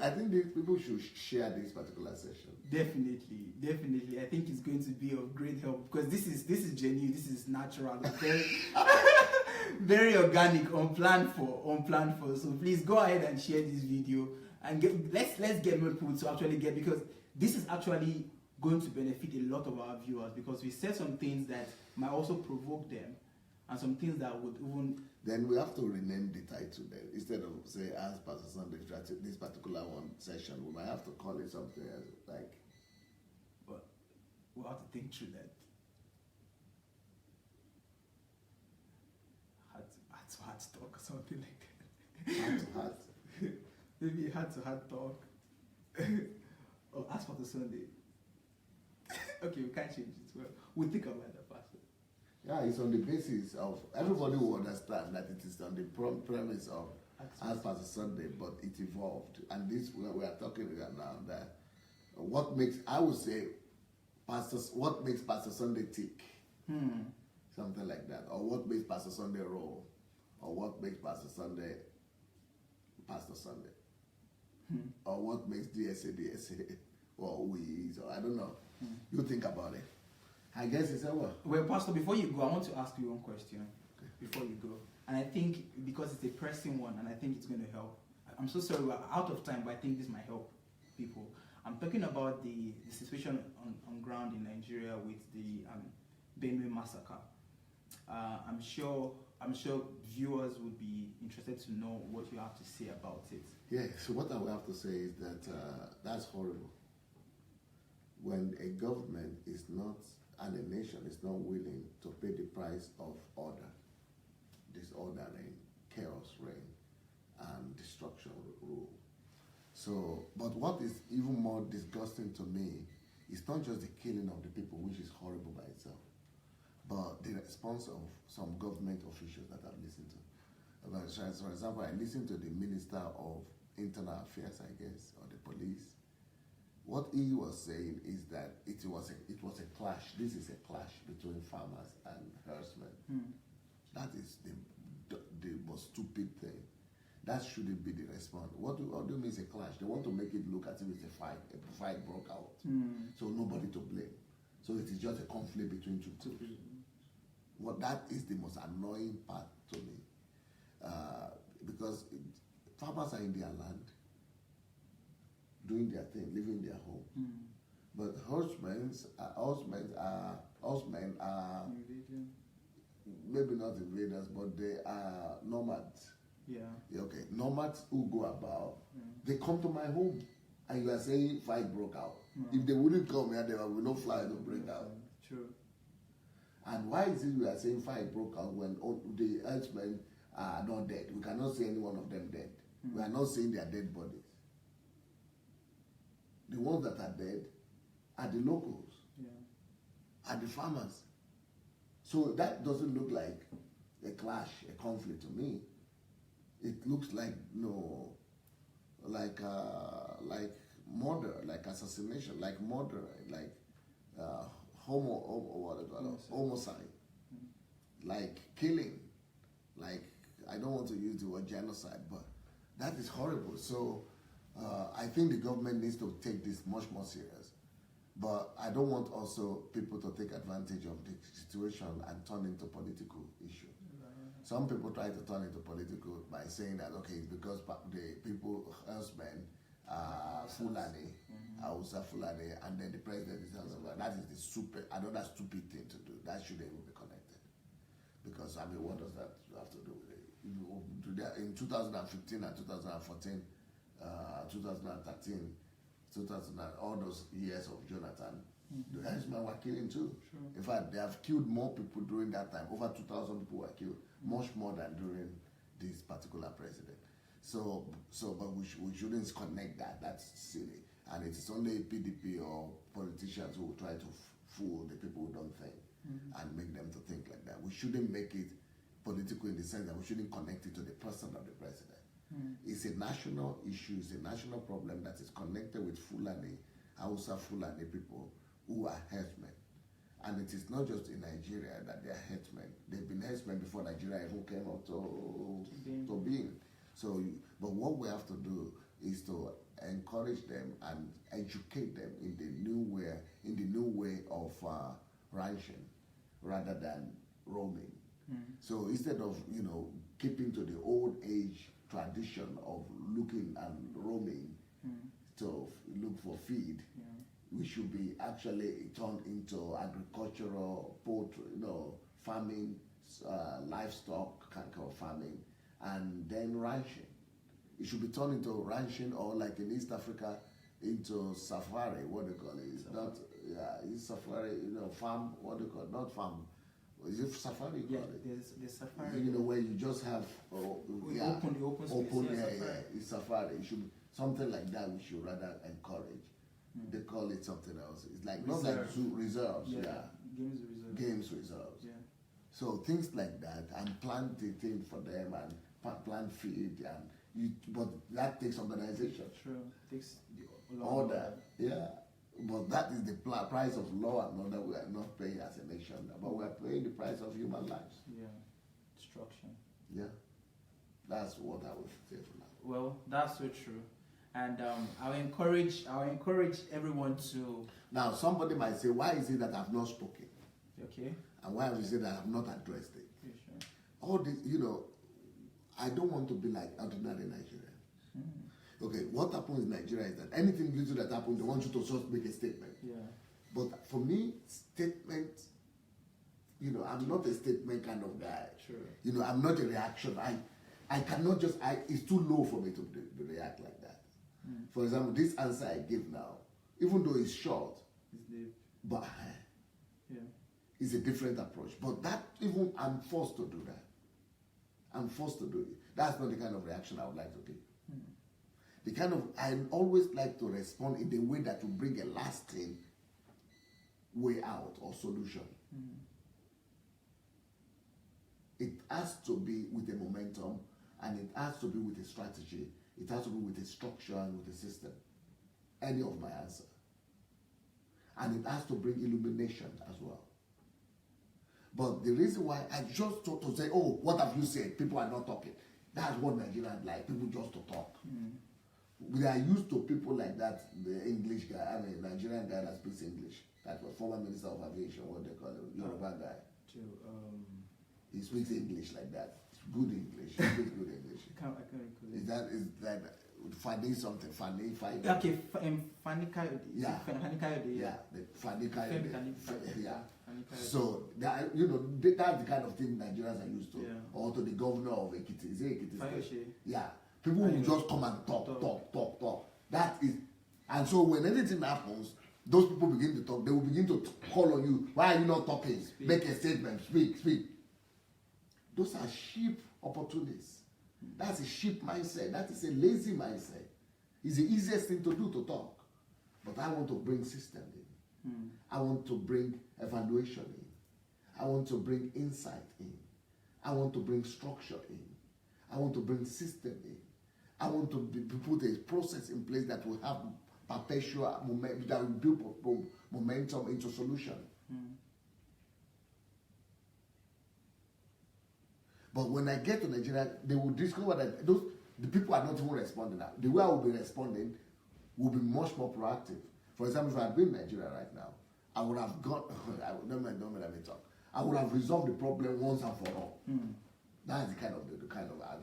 think these people should share this particular session. Definitely. I think it's going to be of great help because this is genuine. This is natural. Very, very organic, unplanned for. So please go ahead and share this video and let's get more people to actually get, because this is actually going to benefit a lot of our viewers, because we said some things that might also provoke them and some things that would even. Then we have to rename the title then. Instead of say as Pastor Sunday this particular one session, we might have to call it something else, like. But we'll have to think through that. Heart to talk or something like that. Heart to heart. Maybe heart to heart talk. Or ask for the Sunday. Okay, we can't change it. Well, we'll think about that, Pastor. Yeah, it's on the basis of everybody will understand that it is on the premise of as Pastor Sunday, but it evolved. And this we are talking about now, that what makes Pastor Sunday tick? Something like that. Or what makes Pastor Sunday roll? Or what makes Pastor Sunday Pastor Sunday? Or what makes DSA? Or we, so I don't know. You think about it. I guess it's over. Well, Pastor, before you go, I want to ask you one question. Okay. Before you go. And I think because it's a pressing one, and I think it's going to help. I'm so sorry, we're out of time, but I think this might help people. I'm talking about the situation on ground in Nigeria with the Benue massacre. I'm sure viewers would be interested to know what you have to say about it. Yeah, so what I will have to say is that that's horrible. When a government is not, and a nation is not willing to pay the price of order, disorder reign, chaos reign, and destruction rule. So, but what is even more disgusting to me is not just the killing of the people, which is horrible by itself, but the response of some government officials that I've listened to. For example, I listened to the Minister of Internal Affairs, I guess, or the police. What he was saying is that it was a clash. This is a clash between farmers and herdsmen. That is the most stupid thing. That shouldn't be the response. What do you mean it's a clash? They want to make it look as if it's a fight. A fight broke out. So nobody to blame. So it is just a conflict between two people. Well, that is the most annoying part to me. Because farmers are in their land, doing their thing, living their home. But horsemen are maybe not invaders, but they are nomads. Yeah. Okay, nomads who go about. They come to my home, and you are saying fight broke out. If they wouldn't come here, there will be no fire to break out. True. And why is it we are saying fight broke out when the herdsmen are not dead? We cannot see any one of them dead. We are not seeing their dead bodies. The ones that are dead are the locals, are the farmers. So that doesn't look like a clash, a conflict to me. It looks like like murder, like assassination, like murder, like homicide, like killing, like I don't want to use the word genocide, but that is horrible. So I think the government needs to take this much more serious. But I don't want also people to take advantage of the situation and turn into political issue. Some people try to turn into political by saying that, okay, it's because the people, husband, Fulani, Hausa Fulani, and then the president is Hausa. That is another stupid thing to do. That shouldn't even be connected. Because, I mean, what does that have to do with it? In 2015 and 2014, 2013, 2000, all those years of Jonathan, Mm-hmm. the henchmen were killing too. Sure. In fact, they have killed more people during that time. Over 2,000 people were killed, much more than during this particular president. But we shouldn't connect that. That's silly. And it is only PDP or politicians who will try to fool the people who don't think and make them to think like that. We shouldn't make it political in the sense that we shouldn't connect it to the person of the president. It's a national issue, it's a national problem that is connected with Fulani, Hausa Fulani people who are herdsmen. And it is not just in Nigeria that they are herdsmen. They've been herdsmen before Nigeria even came up to being. So, but what we have to do is to encourage them and educate them in the new way of ranching rather than roaming. So instead of keeping to the old age tradition of looking and roaming to look for feed, we should be actually turned into agricultural, poultry, farming, livestock kind of farming, and then ranching. It should be turned into ranching, or like in East Africa, into safari. What do you call it? It's not, it's safari. Farm. What do you call it? Not farm. Is it safari? You call it? There's safari. Where you just have open space. It's safari. It should be something like that. We should rather encourage. They call it something else. It's like not like zoo reserves. Games reserves. Yeah. So things like that, and plant the thing for them, and plant feed, but that takes organization. True. Takes the order. Yeah. But that is the price of law and order we are not paying as a nation, but we are paying the price of human lives. Yeah. Destruction. Yeah. That's what I would say for now. Well, that's so true. And I'll encourage everyone to. Now, somebody might say, why is it that I've not spoken? Okay. And why is it that I have not addressed it? Yeah, sure. All this, I don't want to be like ordinary Nigerians. Okay, what happens in Nigeria is that anything little that happens, they want you to just make a statement. Yeah. But for me, statement, I'm not a statement kind of guy. Sure. I'm not a reaction. I cannot just, it's too low for me to react like that. For example, this answer I give now, even though it's short, It's deep. but Yeah. it's a different approach. But that, even I'm forced to do that. I'm forced to do it. That's not the kind of reaction I would like to give. The kind of, I always like to respond in the way that will bring a lasting way out or solution. It has to be with a momentum, and it has to be with a strategy. It has to be with a structure and with a system. Any of my answer. And it has to bring illumination as well. But the reason why I just thought to say, oh, what have you said? People are not talking. That's what Nigerians like, people just to talk. We are used to people like that, the English guy, Nigerian guy that speaks English. That was former Minister of Aviation, what they call him, Yoruba guy. He speaks English like that. Good English. He speaks good English. I can't recall it. Is that Fani something? Fani? Okay, Fani Kayode. Yeah. Fani Kayode. Yeah, the Fani Kayode. Yeah. Fani Kayode. So that that's the kind of thing Nigerians are used to. Yeah. Or to the governor of Ekiti. Is it Ekiti? Fayose. Yeah. People will just come and talk. That is, and so when anything happens, those people begin to talk. They will begin to call on you. Why are you not talking? Speak. Make a statement. Speak. Those are cheap opportunities. That's a cheap mindset. That is a lazy mindset. It's the easiest thing to do, to talk. But I want to bring system in. I want to bring evaluation in. I want to bring insight in. I want to bring structure in. I want to bring system in. I want to put a process in place that will have perpetual momentum, that will build momentum into solution. But when I get to Nigeria, they will discover that the people are not even responding now. The way I will be responding will be much more proactive. For example, if I had been in Nigeria right now, I would have gone, don't let me talk. I would have resolved the problem once and for all. That's the kind of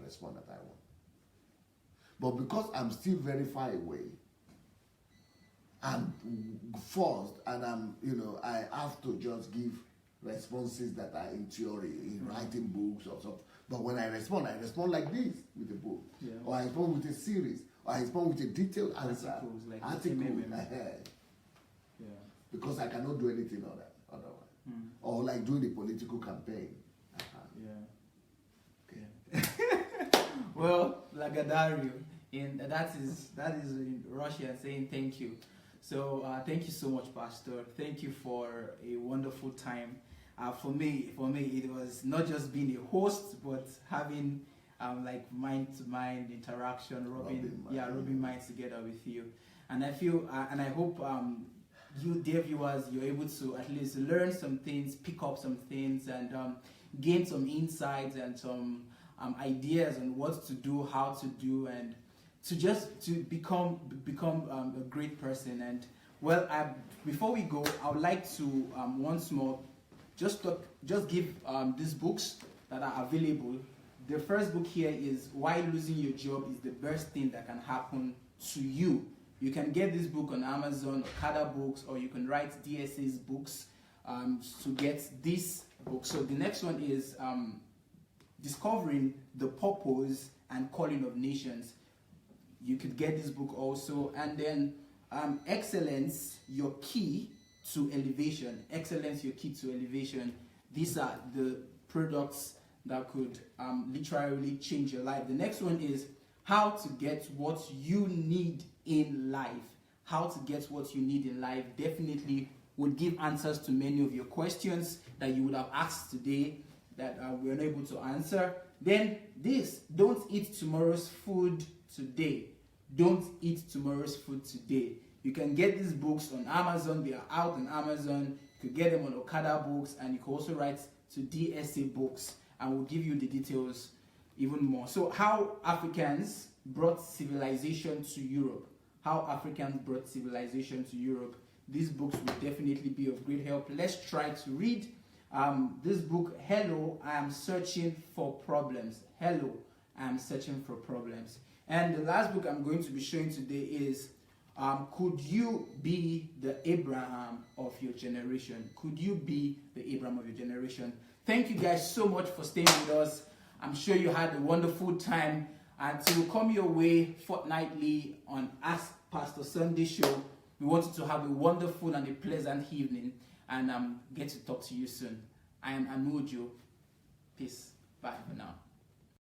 response that I want. But because I'm still very far away, I'm forced, and I have to just give responses that are in theory, in writing books or something. But when I respond like this with a book, or I respond with a series, or I respond with a detailed answer. Articles, like Article, yeah. because I cannot do anything otherwise. Or like doing a political campaign. Yeah. Well, Lagadario, that is in Russian saying thank you. So thank you so much, Pastor. Thank you for a wonderful time. For me, it was not just being a host, but having like mind-to-mind interaction, rubbing minds together with you. And I feel, and I hope you, dear viewers, you're able to at least learn some things, pick up some things, and gain some insights and some ideas on what to do, how to do, and to become a great person. And well, before we go, I would like to once more just give these books that are available. The first book here is Why Losing Your Job is the Best Thing That Can Happen to You. You can get this book on Amazon, Okada Books, or you can write DSA's books to get this book. So the next one is Discovering the Purpose and Calling of Nations. You could get this book also. And then Excellence, Your Key to Elevation. Excellence, Your Key to Elevation. These are the products that could literally change your life. The next one is How to Get What You Need in Life. How to Get What You Need in Life definitely would give answers to many of your questions that you would have asked today that we are unable to answer. Then this, Don't Eat Tomorrow's Food Today. Don't Eat Tomorrow's Food Today. You can get these books on Amazon. They are out on Amazon. You could get them on Okada Books, and you can also write to DSA Books, and we'll give you the details even more. So how Africans brought civilization to Europe. How Africans brought civilization to Europe. These books will definitely be of great help. Let's try to read this book, Hello, I Am Searching for Problems. Hello, I Am Searching for Problems. And the last book I'm going to be showing today is Could You Be the Abraham of Your Generation? Could you be the Abraham of your generation? Thank you guys so much for staying with us. I'm sure you had a wonderful time. And to come your way fortnightly on Ask Pastor Sunday show, we want you to have a wonderful and a pleasant evening, and get to talk to you soon. I am Anujo. Peace. Bye for now.